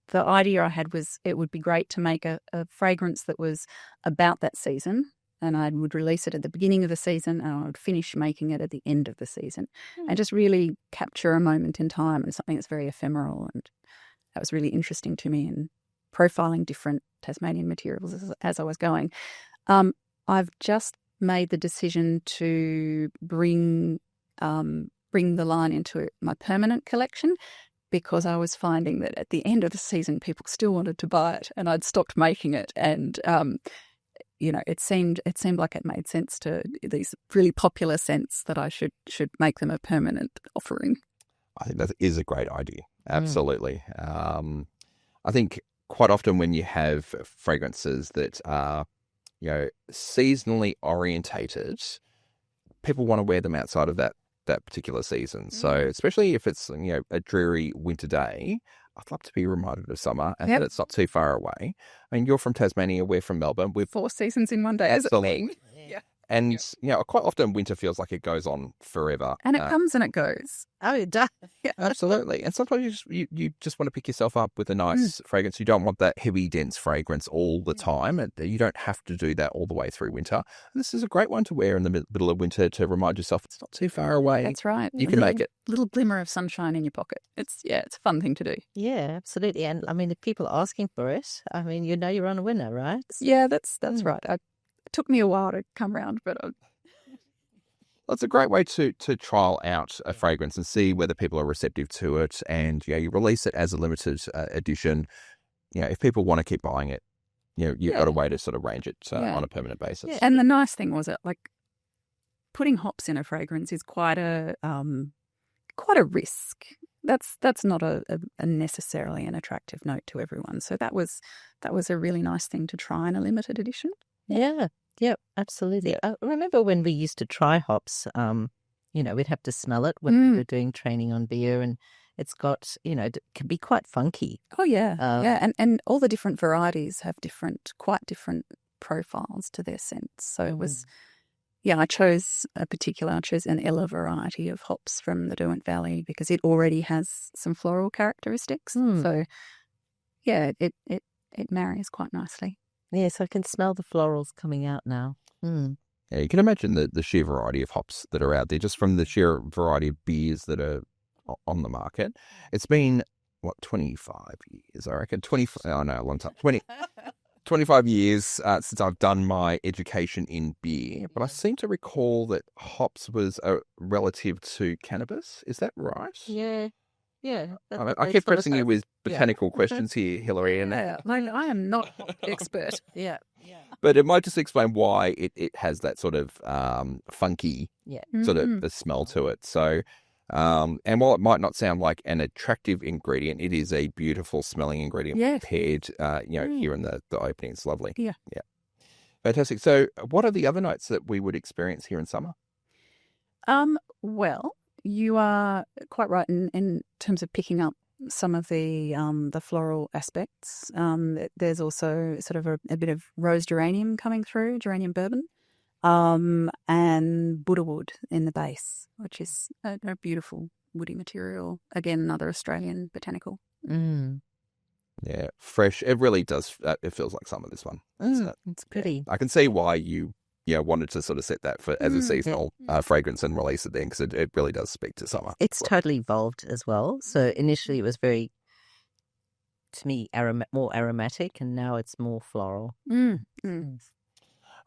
the idea I had was it would be great to make a fragrance that was about that season, and I would release it at the beginning of the season, and I would finish making it at the end of the season, and just really capture a moment in time and something that's very ephemeral. And that was really interesting to me, and profiling different Tasmanian materials as I was going. I've just made the decision to bring the line into my permanent collection, because I was finding that at the end of the season, people still wanted to buy it, and I'd stopped making it. And it seemed like it made sense to these really popular scents that I should make them a permanent offering. I think that is a great idea. Absolutely. I think quite often when you have fragrances that are, seasonally orientated, people want to wear them outside of that particular season. So especially if it's, a dreary winter day, I'd love to be reminded of summer and that it's not too far away. I mean, you're from Tasmania, we're from Melbourne. We've 4 seasons in one day, as it being. Yeah. And, quite often winter feels like it goes on forever. And it comes and it goes. Oh, it does. Yeah. Absolutely. And sometimes you just want to pick yourself up with a nice fragrance. You don't want that heavy, dense fragrance all the time. And you don't have to do that all the way through winter. And this is a great one to wear in the middle of winter to remind yourself it's not too far away. That's right. You can make it. Little glimmer of sunshine in your pocket. It's a fun thing to do. Yeah, absolutely. And I mean, if people are asking for it, I mean, you're on a winner, right? Yeah, that's right. It took me a while to come around, but Well, it's a great way to trial out a fragrance and see whether people are receptive to it. And, you release it as a limited edition. If people want to keep buying it, you've got a way to sort of range it on a permanent basis. Yeah. And the nice thing was putting hops in a fragrance is quite a risk. That's not a necessarily an attractive note to everyone. So that was a really nice thing to try in a limited edition. Yeah. Yep, absolutely. I remember when we used to try hops, we'd have to smell it when we were doing training on beer, and it's got, it can be quite funky. Oh, yeah. And all the different varieties have quite different profiles to their scents. So it was, I chose an Ella variety of hops from the Derwent Valley because it already has some floral characteristics. So, it marries quite nicely. Yes, I can smell the florals coming out now. Yeah, you can imagine the sheer variety of hops that are out there, just from the sheer variety of beers that are on the market. It's been, 25 years, I reckon. A long time. 25 years since I've done my education in beer, but I seem to recall that hops was relative to cannabis. Is that right? Yeah. Yeah. I keep pressing you with botanical questions here, Hilary. And I am not an expert. Yeah. But it might just explain why it has that sort of funky sort of a smell to it. So, and while it might not sound like an attractive ingredient, it is a beautiful smelling ingredient prepared, here in the opening. It's lovely. Yeah. Yeah. Fantastic. So what are the other notes that we would experience here in summer? Well, you are quite right in terms of picking up some of the floral aspects. There's also sort of a bit of rose geranium coming through, geranium bourbon, and Buddha wood in the base, which is a beautiful woody material. Again, another Australian botanical. Yeah, fresh. It really does. It feels like summer, this one. It's pretty. I can see why you wanted to sort of set that as a seasonal fragrance and release it then, because it really does speak to summer. It's totally evolved as well. So initially it was very, to me, more aromatic, and now it's more floral.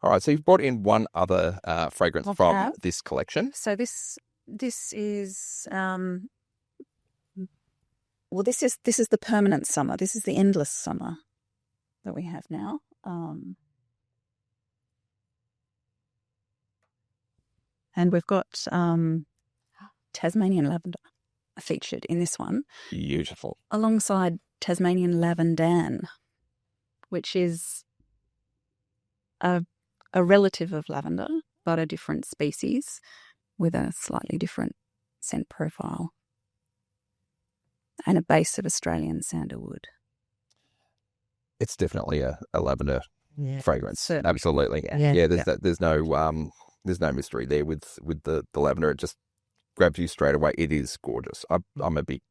All right, so you've brought in one other fragrance from this collection. So this is this is the permanent summer. This is the endless summer that we have now. And we've got Tasmanian lavender featured in this one. Beautiful. Alongside Tasmanian lavendan, which is a relative of lavender, but a different species with a slightly different scent profile and a base of Australian sandalwood. It's definitely a lavender fragrance. Certainly. Absolutely. There's no mystery there with the lavender. It just grabs you straight away. It is gorgeous. I'm a big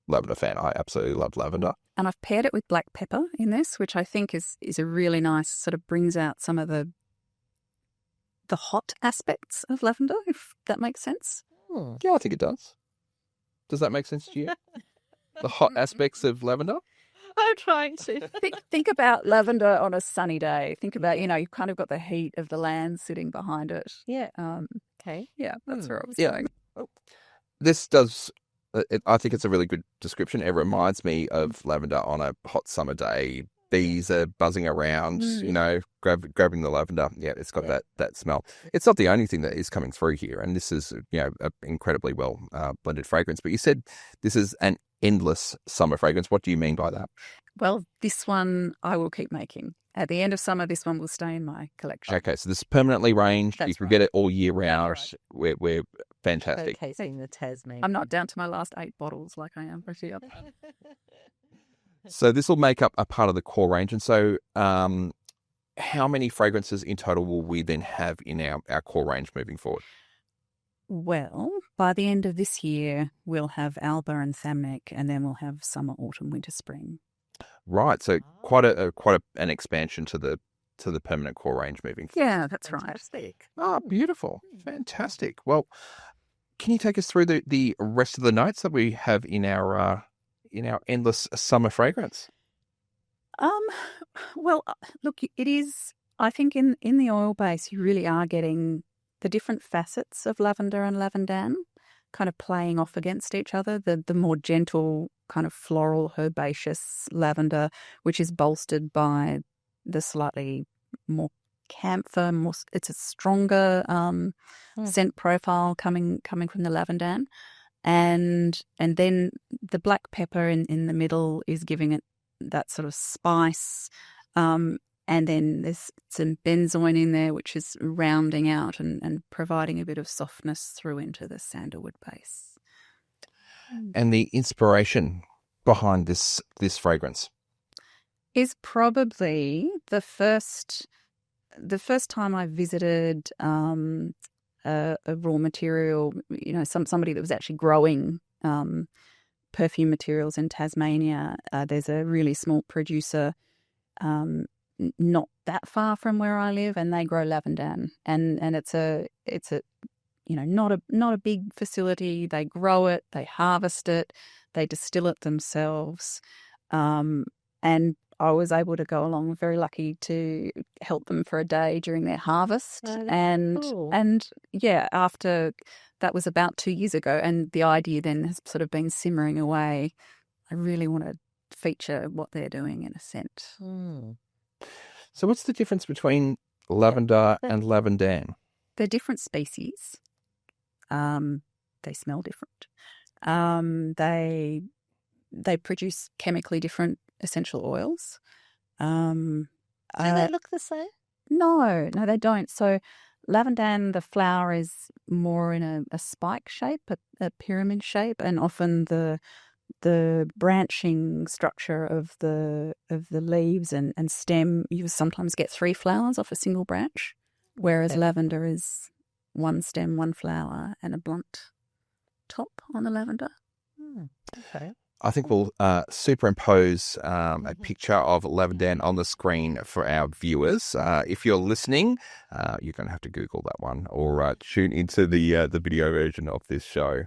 lavender fan. I absolutely love lavender. And I've paired it with black pepper in this, which I think is a really nice, sort of brings out some of the hot aspects of lavender, if that makes sense. Yeah, I think it does. Does that make sense to you? The hot aspects of lavender? I'm trying to. Think about lavender on a sunny day. Think about, you've kind of got the heat of the land sitting behind it. Yeah. Okay. Yeah, that's where I was Yeah. going. This does, I think it's a really good description. It reminds me of lavender on a hot summer day. Bees are buzzing around, grabbing the lavender. Yeah, it's got that smell. It's not the only thing that is coming through here. And this is, an incredibly well blended fragrance. But you said this is an endless summer fragrance. What do you mean by that? Well, this one I will keep making. At the end of summer, this one will stay in my collection. Okay, so this is permanently ranged. That's you can right. get it all year round. Right. We're fantastic. Showcasing the Tasmanian. I'm not down to my last 8 bottles like I am for the other. So this will make up a part of the core range. And so how many fragrances in total will we then have in our core range moving forward? Well, by the end of this year, we'll have Alba and Thamnic, and then we'll have summer, autumn, winter, spring. Right. So quite an expansion to the permanent core range moving forward. Yeah, that's Fantastic. Oh, beautiful. Fantastic. Well, can you take us through the rest of the notes that we have in our endless summer fragrance? Well, look, it is, I think in the oil base, you really are getting the different facets of lavender and lavendan kind of playing off against each other. The more gentle kind of floral herbaceous lavender, which is bolstered by the slightly more camphor, it's a stronger scent profile coming from the lavendan. And then the black pepper in the middle is giving it that sort of spice. And then there's some benzoin in there, which is rounding out and providing a bit of softness through into the sandalwood base. And the inspiration behind this fragrance is probably the first time I visited a raw material, somebody that was actually growing perfume materials in Tasmania. There's a really small producer not that far from where I live, and they grow lavendan, and it's a not a big facility. They grow it, they harvest it, they distill it themselves, and I was able to go along, very lucky to help them for a day during their harvest. Cool. And yeah, after that was about 2 years ago, and the idea then has sort of been simmering away. I really want to feature what they're doing in a scent. So what's the difference between lavender and lavendan? They're different species. They smell different. They produce chemically different essential oils. Do they look the same? No, they don't. So lavendan, the flower is more in a spike shape, a pyramid shape, and often the branching structure of the leaves and stem, you sometimes get 3 flowers off a single branch, whereas lavender is 1 stem, 1 flower, and a blunt top on the lavender. Okay. I think we'll superimpose a picture of lavendan on the screen for our viewers. If you're listening, you're going to have to Google that one or tune into the video version of this show.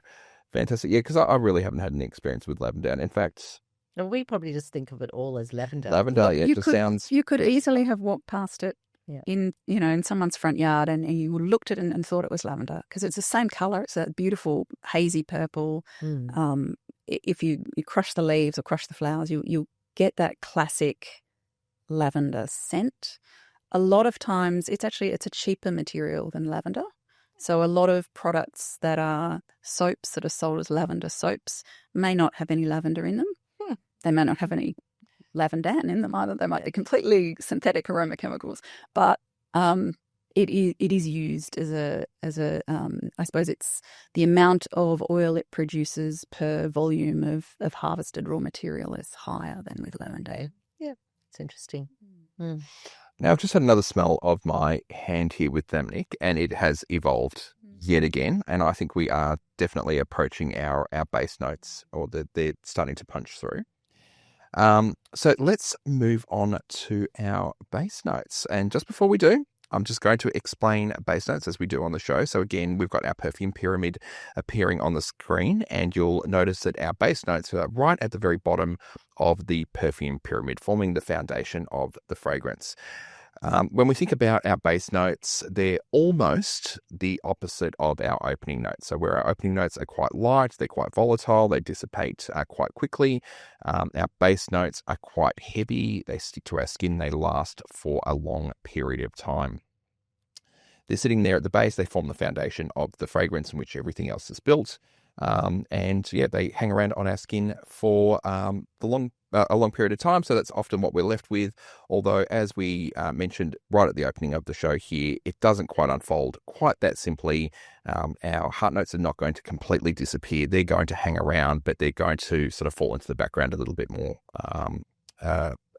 Fantastic. Yeah, because I really haven't had any experience with lavendan. In fact, we probably just think of it all as lavender. Lavender, yeah, it just sounds... You could easily have walked past it Yeah. in someone's front yard and you looked at it and thought it was lavender because it's the same colour. It's a beautiful hazy purple. If you crush the leaves or crush the flowers, you get that classic lavender scent. A lot of times it's a cheaper material than lavender. So a lot of products that are soaps that are sold as lavender soaps may not have any lavender in them. They may not have any lavendan in them either. They might be completely synthetic aroma chemicals. But it is used as a I suppose it's the amount of oil it produces per volume of harvested raw material is higher than with lavender. Yeah, it's interesting. Now, I've just had another smell of my hand here with Thamnic, and it has evolved yet again. And I think we are definitely approaching our base notes, or they're starting to punch through. So let's move on to our base notes. And just before we do, I'm just going to explain base notes as we do on the show. So again, we've got our perfume pyramid appearing on the screen, and you'll notice that our base notes are right at the very bottom of the perfume pyramid, forming the foundation of the fragrance. When we think about our base notes, they're almost the opposite of our opening notes. So where our opening notes are quite light, they're quite volatile, they dissipate quite quickly. Our base notes are quite heavy, they stick to our skin, they last for a long period of time. They're sitting there at the base, they form the foundation of the fragrance in which everything else is built. They hang around on our skin for a long period of time. So that's often what we're left with. Although, as we mentioned right at the opening of the show here, it doesn't quite unfold quite that simply. Our heart notes are not going to completely disappear. They're going to hang around, but they're going to sort of fall into the background a little bit more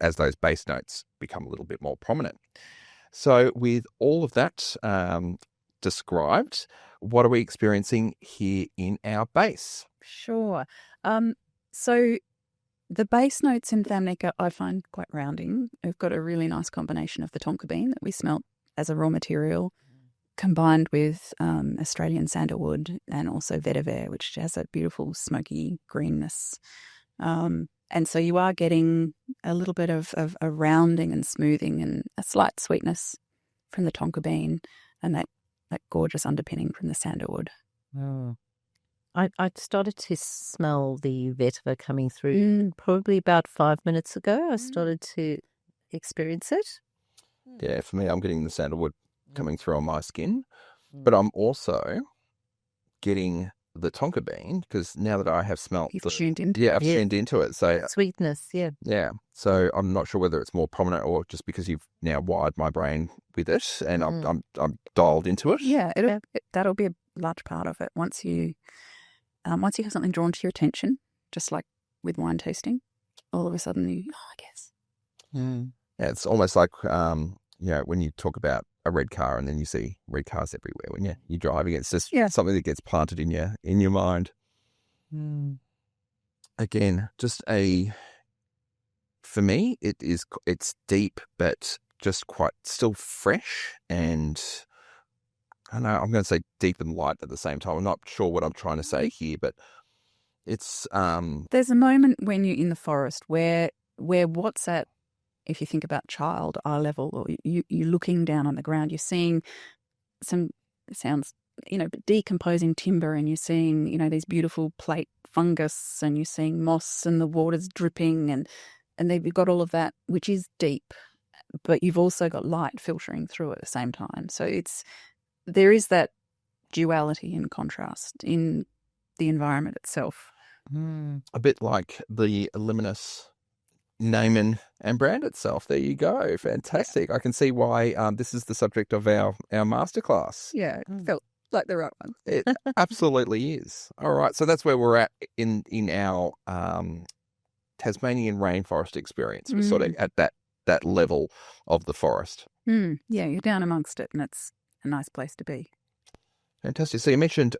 as those base notes become a little bit more prominent. So with all of that described, what are we experiencing here in our base? Sure. So the base notes in Thamnica I find quite rounding. We've got a really nice combination of the tonka bean that we smelt as a raw material, combined with Australian sandalwood and also vetiver, which has that beautiful smoky greenness. And so you are getting a little bit of a rounding and smoothing and a slight sweetness from the tonka bean and that gorgeous underpinning from the sandalwood. Oh. I started to smell the vetiver coming through probably about 5 minutes ago. I started to experience it. Yeah, for me, I'm getting the sandalwood coming through on my skin, but I'm also getting the tonka bean because now that I have smelt tuned into I've tuned into it. So sweetness, yeah. So I'm not sure whether it's more prominent or just because you've now wired my brain with it, and I'm dialed into it. Yeah, that'll be a large part of it. Once you have something drawn to your attention, just like with wine tasting, all of a sudden I guess. Yeah, it's almost like when you talk about a red car and then you see red cars everywhere when you're driving. It's just something that gets planted in your mind. Again, for me, it's deep, but just quite still fresh, and I don't know, I'm going to say deep and light at the same time. I'm not sure what I'm trying to say here, but it's there's a moment when you're in the forest where what's that? If you think about child eye level, or you're looking down on the ground, you're seeing some, it sounds, decomposing timber, and you're seeing, these beautiful plate fungus, and you're seeing moss and the water's dripping, and you've got all of that, which is deep, but you've also got light filtering through at the same time. So there is that duality and contrast in the environment itself. A bit like the Liminus name and brand itself. There you go. Fantastic. I can see why this is the subject of our masterclass. Yeah, it felt like the right one. It absolutely is. All right. So that's where we're at in our Tasmanian rainforest experience. We're sort of at that level of the forest. Yeah, you're down amongst it, and it's a nice place to be. Fantastic. So you mentioned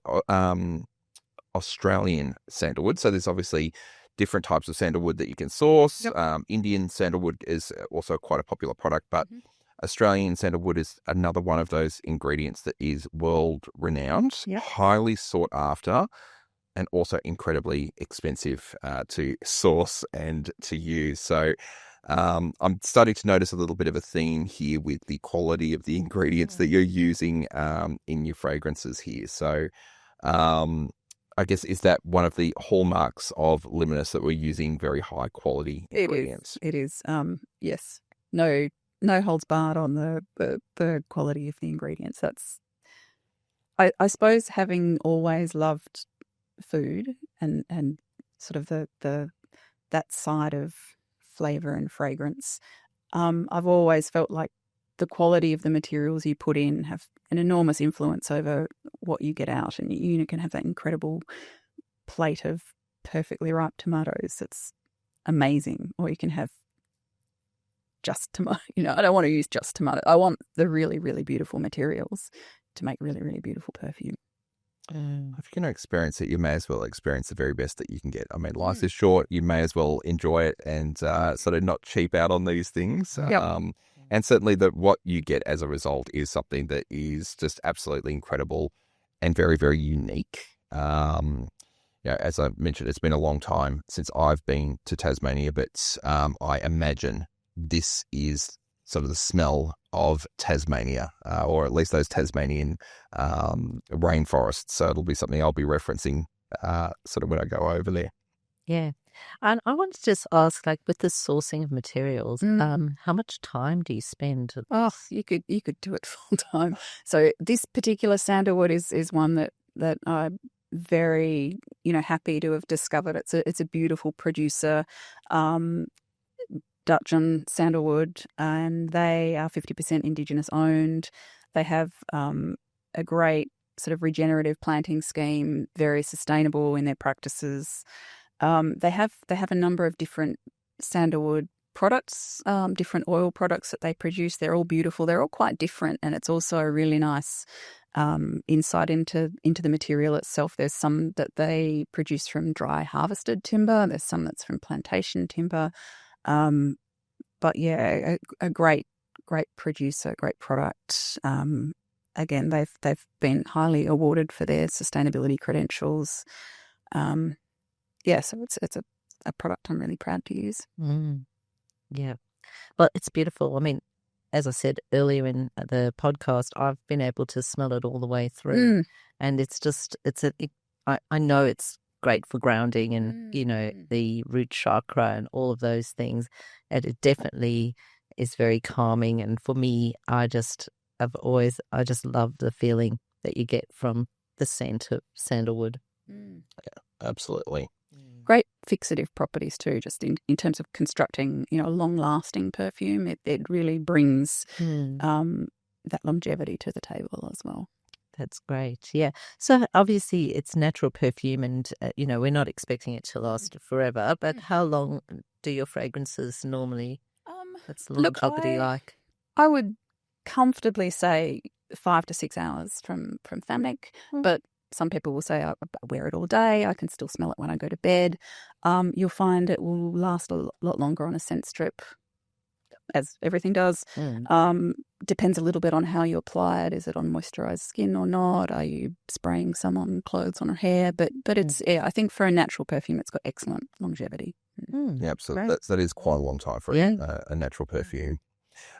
Australian sandalwood. So there's obviously different types of sandalwood that you can source. Yep. Indian sandalwood is also quite a popular product, but Australian sandalwood is another one of those ingredients that is world-renowned, highly sought after, and also incredibly expensive to source and to use. So I'm starting to notice a little bit of a theme here with the quality of the ingredients that you're using in your fragrances here. So I guess, is that one of the hallmarks of Luminous, that we're using very high quality ingredients? It is. Yes. No holds barred on the quality of the ingredients. That's, I suppose, having always loved food and sort of the that side of flavour and fragrance, I've always felt like the quality of the materials you put in have an enormous influence over what you get out, and you can have that incredible plate of perfectly ripe tomatoes that's amazing, or you can have just tomato. I don't want to use just tomato. I want the really, really beautiful materials to make really, really beautiful perfume. If you're going to experience it, you may as well experience the very best that you can get. I mean, life is short. You may as well enjoy it and sort of not cheap out on these things. And certainly what you get as a result is something that is just absolutely incredible and very, very unique. As I mentioned, it's been a long time since I've been to Tasmania, but I imagine this is sort of the smell of Tasmania, or at least those Tasmanian rainforests. So it'll be something I'll be referencing sort of when I go over there. Yeah. And I wanted to just ask, like, with the sourcing of materials, how much time do you spend? Oh, you could do it full time. So this particular sandalwood is one that I'm very happy to have discovered. It's a beautiful producer, Dutchan sandalwood, and they are 50% Indigenous owned. They have a great sort of regenerative planting scheme, very sustainable in their practices. They have a number of different sandalwood products, different oil products that they produce. They're all beautiful. They're all quite different, and it's also a really nice insight into the material itself. There's some that they produce from dry harvested timber. There's some that's from plantation timber. But yeah, a great producer, great product. Again, they've been highly awarded for their sustainability credentials. So it's a product I'm really proud to use. Yeah. Well, it's beautiful. I mean, as I said earlier in the podcast, I've been able to smell it all the way through. And it's just, I know it's great for grounding and, the root chakra and all of those things. And it definitely is very calming. And for me, I just love the feeling that you get from the scent of sandalwood. Yeah, absolutely. Great fixative properties too, just in terms of constructing, a long-lasting perfume. It really brings that longevity to the table as well. That's great. Yeah. So obviously it's natural perfume and, we're not expecting it to last forever, but how long do your fragrances normally, what's the longevity like? I would comfortably say 5 to 6 hours from Famnic, but some people will say I wear it all day. I can still smell it when I go to bed. You'll find it will last a lot longer on a scent strip, as everything does. Depends a little bit on how you apply it. Is it on moisturized skin or not? Are you spraying some on clothes, on her hair? But it's I think for a natural perfume, it's got excellent longevity. Yeah, absolutely. That is quite a long time for a natural perfume.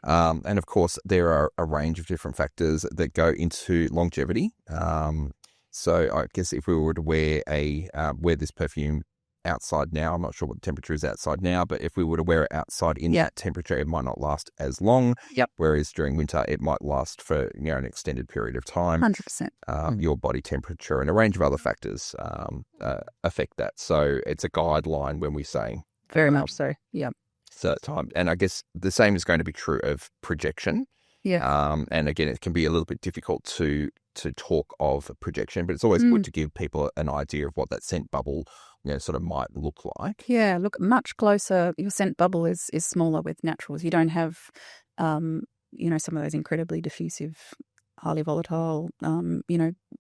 And of course, there are a range of different factors that go into longevity. So I guess if we were to wear this perfume outside now, I'm not sure what the temperature is outside now, but if we were to wear it outside in that temperature, it might not last as long. Whereas during winter, it might last for an extended period of time. 100%. Your body temperature and a range of other factors affect that. So it's a guideline when we say very much so. Yeah. So time, and I guess the same is going to be true of projection. Yeah. And again, it can be a little bit difficult to talk of projection, but it's always good to give people an idea of what that scent bubble, sort of might look like. Yeah, look much closer. Your scent bubble is smaller with naturals. You don't have, some of those incredibly diffusive, highly volatile,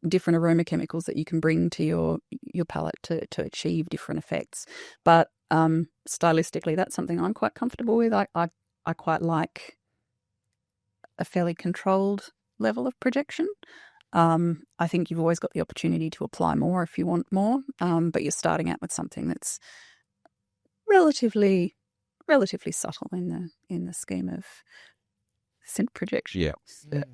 different aroma chemicals that you can bring to your palette to achieve different effects. But stylistically, that's something I'm quite comfortable with. I quite like a fairly controlled level of projection. I think you've always got the opportunity to apply more if you want more, but you're starting out with something that's relatively subtle in the scheme of scent projection. Yeah,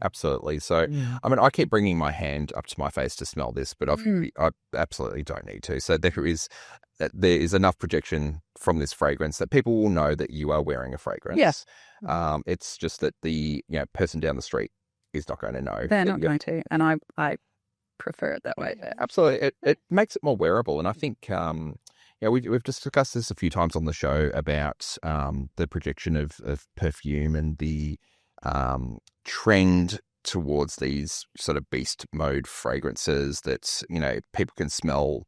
absolutely. So, I mean, I keep bringing my hand up to my face to smell this, but I absolutely don't need to. So there is enough projection from this fragrance that people will know that you are wearing a fragrance. Yes. It's just that the person down the street is not going to know. They're not going to, and I prefer it that way. Absolutely. It makes it more wearable, and I think we've discussed this a few times on the show about the projection of perfume and the trend towards these sort of beast mode fragrances that people can smell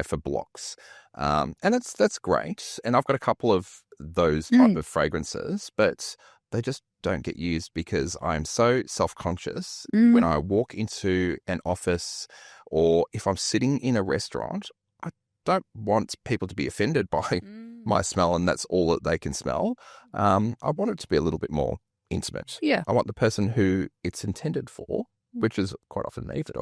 for blocks, and that's great. And I've got a couple of those type of fragrances, but they just don't get used because I'm so self-conscious when I walk into an office or if I'm sitting in a restaurant. I don't want people to be offended by my smell and that's all that they can smell. I want it to be a little bit more intimate. Yeah. I want the person who it's intended for, which is quite often me, but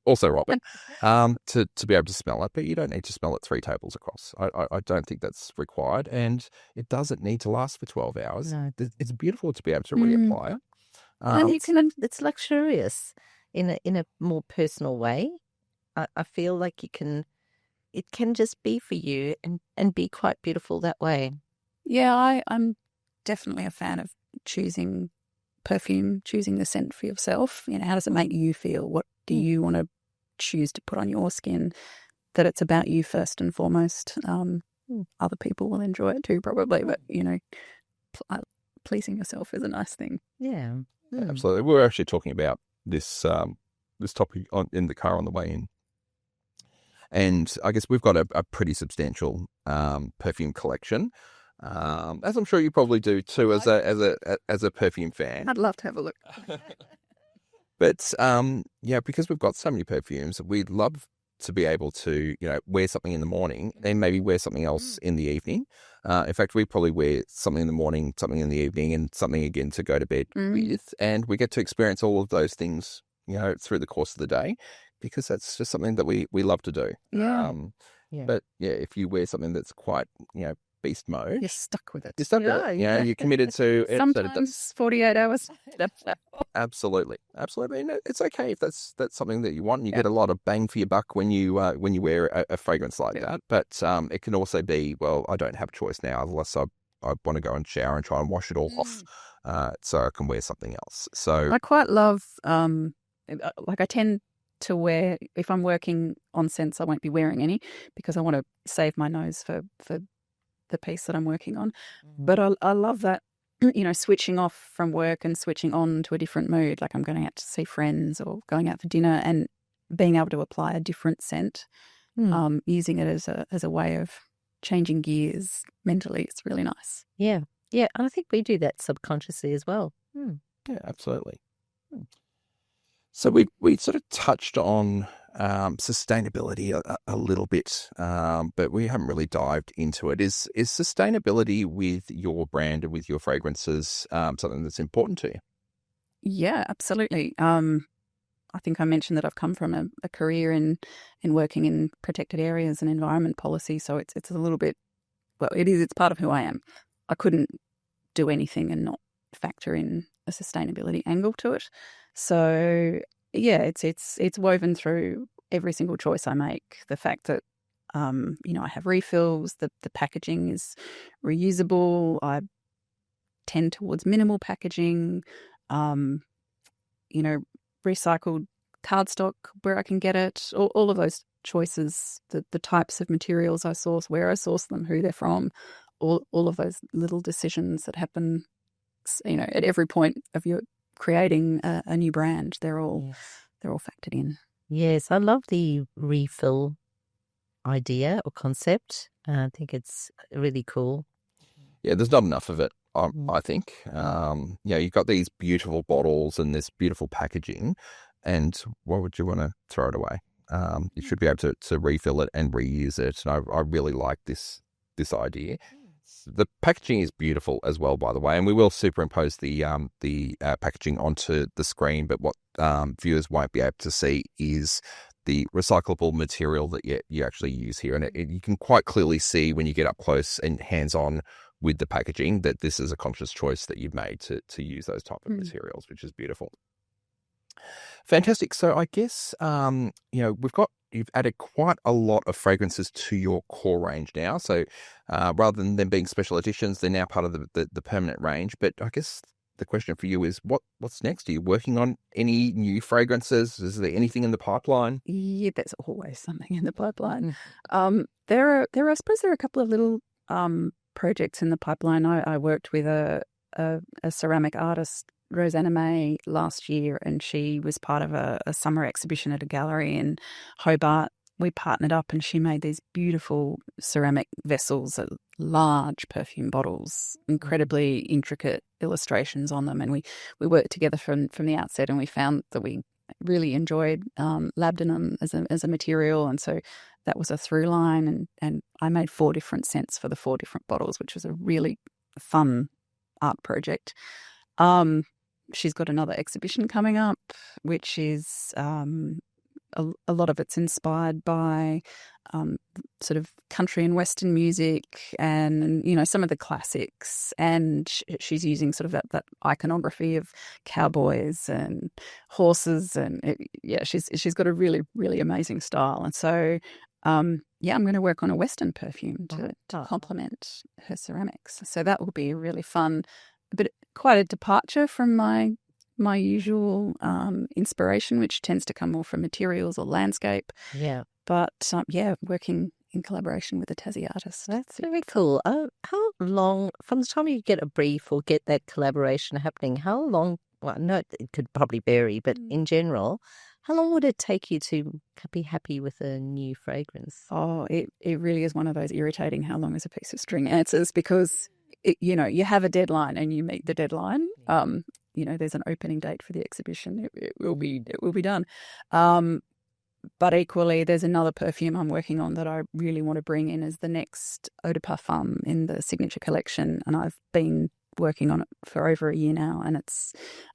also Robin, to be able to smell it. But you don't need to smell it 3 tables across. I don't think that's required, and it doesn't need to last for 12 hours. No. It's beautiful to be able to reapply it. And it's luxurious in a more personal way. I feel like it can just be for you and be quite beautiful that way. Yeah, I'm definitely a fan of choosing perfume, choosing the scent for yourself. How does it make you feel? What do you want to choose to put on your skin? That it's about you first and foremost. Other people will enjoy it too, probably, but pleasing yourself is a nice thing. Yeah. Absolutely. We were actually talking about this topic in the car on the way in. And I guess we've got a pretty substantial perfume collection, as I'm sure you probably do too, as a perfume fan. I'd love to have a look. But because we've got so many perfumes, we'd love to be able to wear something in the morning, then maybe wear something else in the evening. In fact, we probably wear something in the morning, something in the evening, and something again to go to bed with, and we get to experience all of those things through the course of the day. Because that's just something that we love to do. Yeah. But if you wear something that's quite, beast mode, you're stuck with it. You're stuck with it. You're committed to it. Sometimes 48 hours. Absolutely. And it's okay if that's something that you want. You get a lot of bang for your buck when you wear a fragrance like that. But it can also be, well, I don't have a choice now unless I want to go and shower and try and wash it all off, so I can wear something else. So I quite love, I tend to wear, if I'm working on scents, I won't be wearing any because I want to save my nose for the piece that I'm working on. But I love that, switching off from work and switching on to a different mood, like I'm going out to see friends or going out for dinner and being able to apply a different scent, using it as a way of changing gears mentally. It's really nice. Yeah. And I think we do that subconsciously as well. Yeah, absolutely. So we sort of touched on sustainability a little bit, but we haven't really dived into it. Is sustainability with your brand and with your fragrances something that's important to you? Yeah, absolutely. I think I mentioned that I've come from a career in working in protected areas and environment policy, so it's a little bit, it's part of who I am. I couldn't do anything and not factor in a sustainability angle to it. So yeah, it's woven through every single choice I make. The fact that I have refills, the packaging is reusable. I tend towards minimal packaging. Recycled cardstock where I can get it. All of those choices, the types of materials I source, where I source them, who they're from, all of those little decisions that happen, at every point of your creating a new brand, they're all factored in. Yes, I love the refill idea or concept. I think it's really cool. Yeah, there's not enough of it, I think. You've got these beautiful bottles and this beautiful packaging, and why would you want to throw it away? You should be able to refill it and reuse it. And I really like this idea. The packaging is beautiful as well, by the way, and we will superimpose the packaging onto the screen. But what viewers won't be able to see is the recyclable material that you actually use here, and you can quite clearly see when you get up close and hands-on with the packaging that this is a conscious choice that you've made to use those type of materials, which is beautiful. Fantastic. So I guess you've added quite a lot of fragrances to your core range now. So rather than them being special editions, they're now part of the permanent range. But I guess the question for you is what's next? Are you working on any new fragrances? Is there anything in the pipeline? Yeah, there's always something in the pipeline. I suppose there are a couple of little projects in the pipeline. I worked with a ceramic artist, Rosanna May, last year, and she was part of a summer exhibition at a gallery in Hobart. We partnered up and she made these beautiful ceramic vessels, large perfume bottles, incredibly intricate illustrations on them. And we worked together from the outset, and we found that we really enjoyed labdanum as a material. And so that was a through line. And I made 4 different scents for the 4 different bottles, which was a really fun art project. She's got another exhibition coming up, which is a lot of it's inspired by sort of country and Western music and, some of the classics. And she's using sort of that iconography of cowboys and horses. And she's got a really, really amazing style. And so, I'm going to work on a Western perfume to complement her ceramics. So that will be really fun, but quite a departure from my usual inspiration, which tends to come more from materials or landscape. Yeah. But working in collaboration with a Tassie artist. That's very cool. How long, from the time you get a brief or get that collaboration happening, how long, well, no, it could probably vary, but in general, how long would it take you to be happy with a new fragrance? Oh, it really is one of those irritating how long is a piece of string answers, because, you have a deadline and you meet the deadline. There's an opening date for the exhibition. It will be done. But equally, there's another perfume I'm working on that I really want to bring in as the next eau de parfum in the signature collection. And I've been working on it for over a year now. And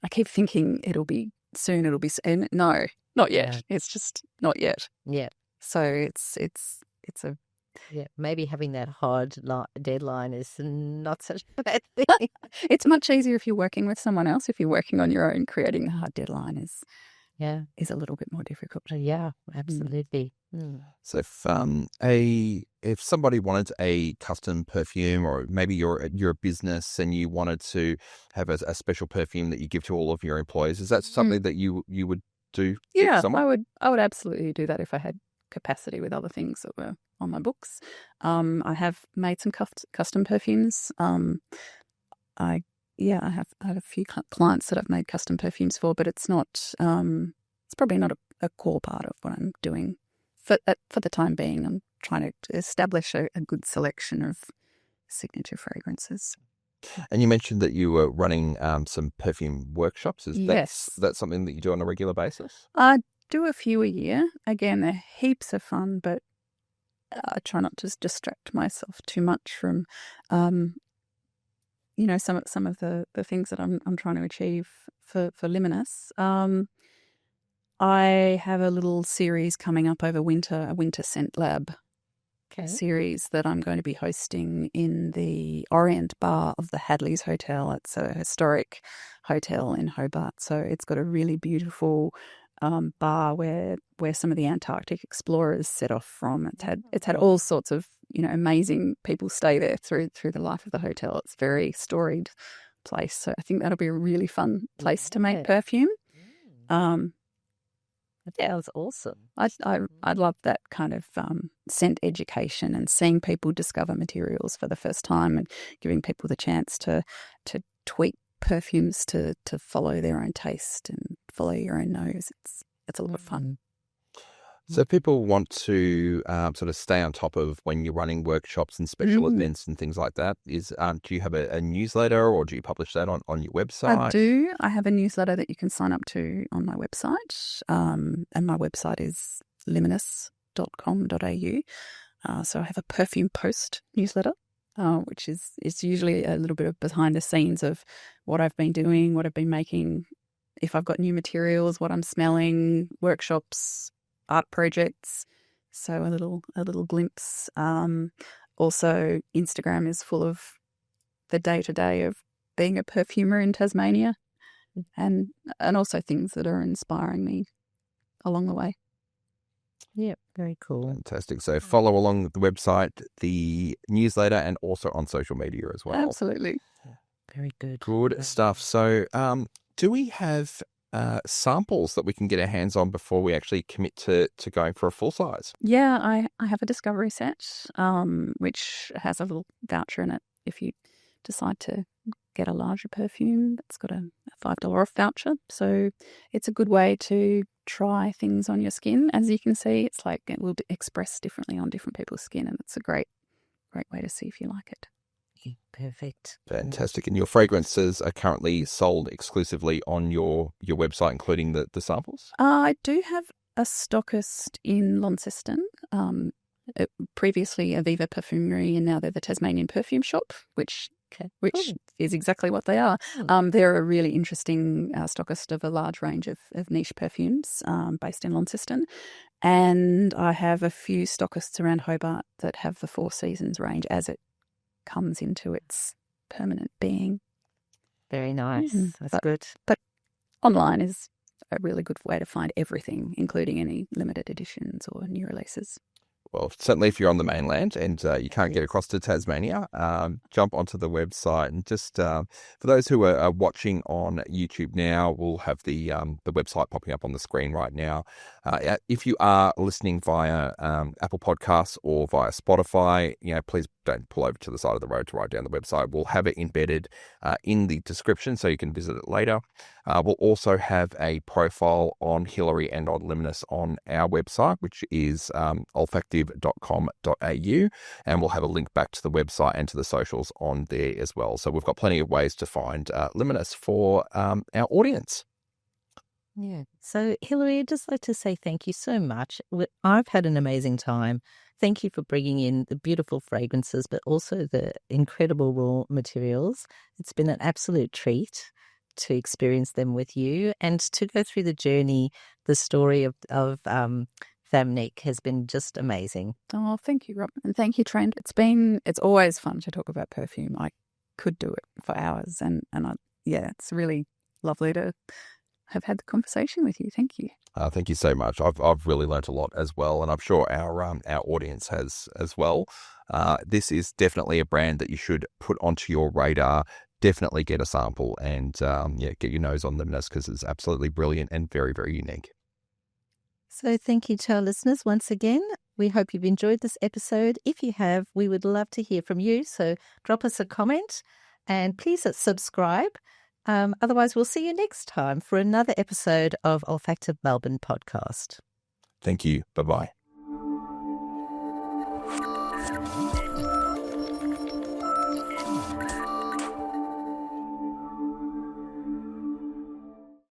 I keep thinking it'll be soon. And no, not yet. Yeah. It's just not yet. Yeah. So it's a... Yeah, maybe having that hard deadline is not such a bad thing. It's much easier if you're working with someone else. If you're working on your own, creating a hard deadline is a little bit more difficult. Yeah, absolutely. So if somebody wanted a custom perfume, or maybe you're a business and you wanted to have a special perfume that you give to all of your employees, is that something that you would do? Yeah, I would absolutely do that if I had capacity with other things that were on my books. I have made some custom perfumes. I have a few clients that I've made custom perfumes for, but it's not. It's probably not a core part of what I'm doing for the time being. I'm trying to establish a good selection of signature fragrances. And you mentioned that you were running some perfume workshops. Yes, that's something that you do on a regular basis? I do a few a year. Again, they're heaps of fun, but I try not to distract myself too much from, some of the things that I'm trying to achieve for Luminous. I have a little series coming up over winter, a winter scent lab series that I'm going to be hosting in the Orient Bar of the Hadley's Hotel. It's a historic hotel in Hobart, so it's got a really beautiful bar where some of the Antarctic explorers set off from. It's had all sorts of amazing people stay there through the life of the hotel. It's a very storied place, so I think that'll be a really fun place to make perfume. That was awesome. I love that kind of scent education and seeing people discover materials for the first time and giving people the chance to tweak perfumes to follow their own taste and follow your own nose. It's a lot of fun. So if people want to sort of stay on top of when you're running workshops and special events and things like that, do you have a newsletter, or do you publish that on your website? I do. I have a newsletter that you can sign up to on my website, and my website is liminus.com.au. So I have a perfume post newsletter, which is usually a little bit of behind the scenes of what I've been doing, what I've been making, if I've got new materials, what I'm smelling, workshops, art projects. So a little glimpse. Also, Instagram is full of the day-to-day of being a perfumer in Tasmania, and also things that are inspiring me along the way. Yeah, very cool. Fantastic. So follow along the website, the newsletter, and also on social media as well. Absolutely. Very good. Good stuff. So do we have samples that we can get our hands on before we actually commit to going for a full size? Yeah, I have a discovery set, which has a little voucher in it if you decide to get a larger perfume. That's got a $5 off voucher. So it's a good way to try things on your skin. As you can see, it's like it will express differently on different people's skin, and it's a great way to see if you like it. Perfect. Fantastic. And your fragrances are currently sold exclusively on your website, including the samples? I do have a stockist in Launceston, previously Aviva Perfumery, and now they're the Tasmanian Perfume Shop, which Okay. which is exactly what they are. They're a really interesting stockist of a large range of niche perfumes based in Launceston. And I have a few stockists around Hobart that have the Four Seasons range as it comes into its permanent being. Very nice. That's good. But online is a really good way to find everything, including any limited editions or new releases. Well, certainly if you're on the mainland and you can't get across to Tasmania, jump onto the website and just for those who are watching on YouTube now, we'll have the website popping up on the screen right now. If you are listening via Apple Podcasts or via Spotify, please don't pull over to the side of the road to write down the website. We'll have it embedded in the description so you can visit it later. We'll also have a profile on Hilary and on Luminous on our website, which is olfactive.com.au, and we'll have a link back to the website and to the socials on there as well. So we've got plenty of ways to find Luminous for our audience. Yeah. So, Hilary, I'd just like to say thank you so much. I've had an amazing time. Thank you for bringing in the beautiful fragrances, but also the incredible raw materials. It's been an absolute treat to experience them with you and to go through the journey. The story of Thamnik has been just amazing. Oh, thank you, Rob. And thank you, Trent. It's always fun to talk about perfume. I could do it for hours. And it's really lovely to have had the conversation with you. Thank you. Thank you so much. I've really learnt a lot as well, and I'm sure our audience has as well. This is definitely a brand that you should put onto your radar. Definitely get a sample and get your nose on Luminous because it's absolutely brilliant and very, very unique. So thank you to our listeners once again. We hope you've enjoyed this episode. If you have, we would love to hear from you. So drop us a comment and please subscribe. Otherwise, we'll see you next time for another episode of Olfactive Melbourne podcast. Thank you. Bye-bye.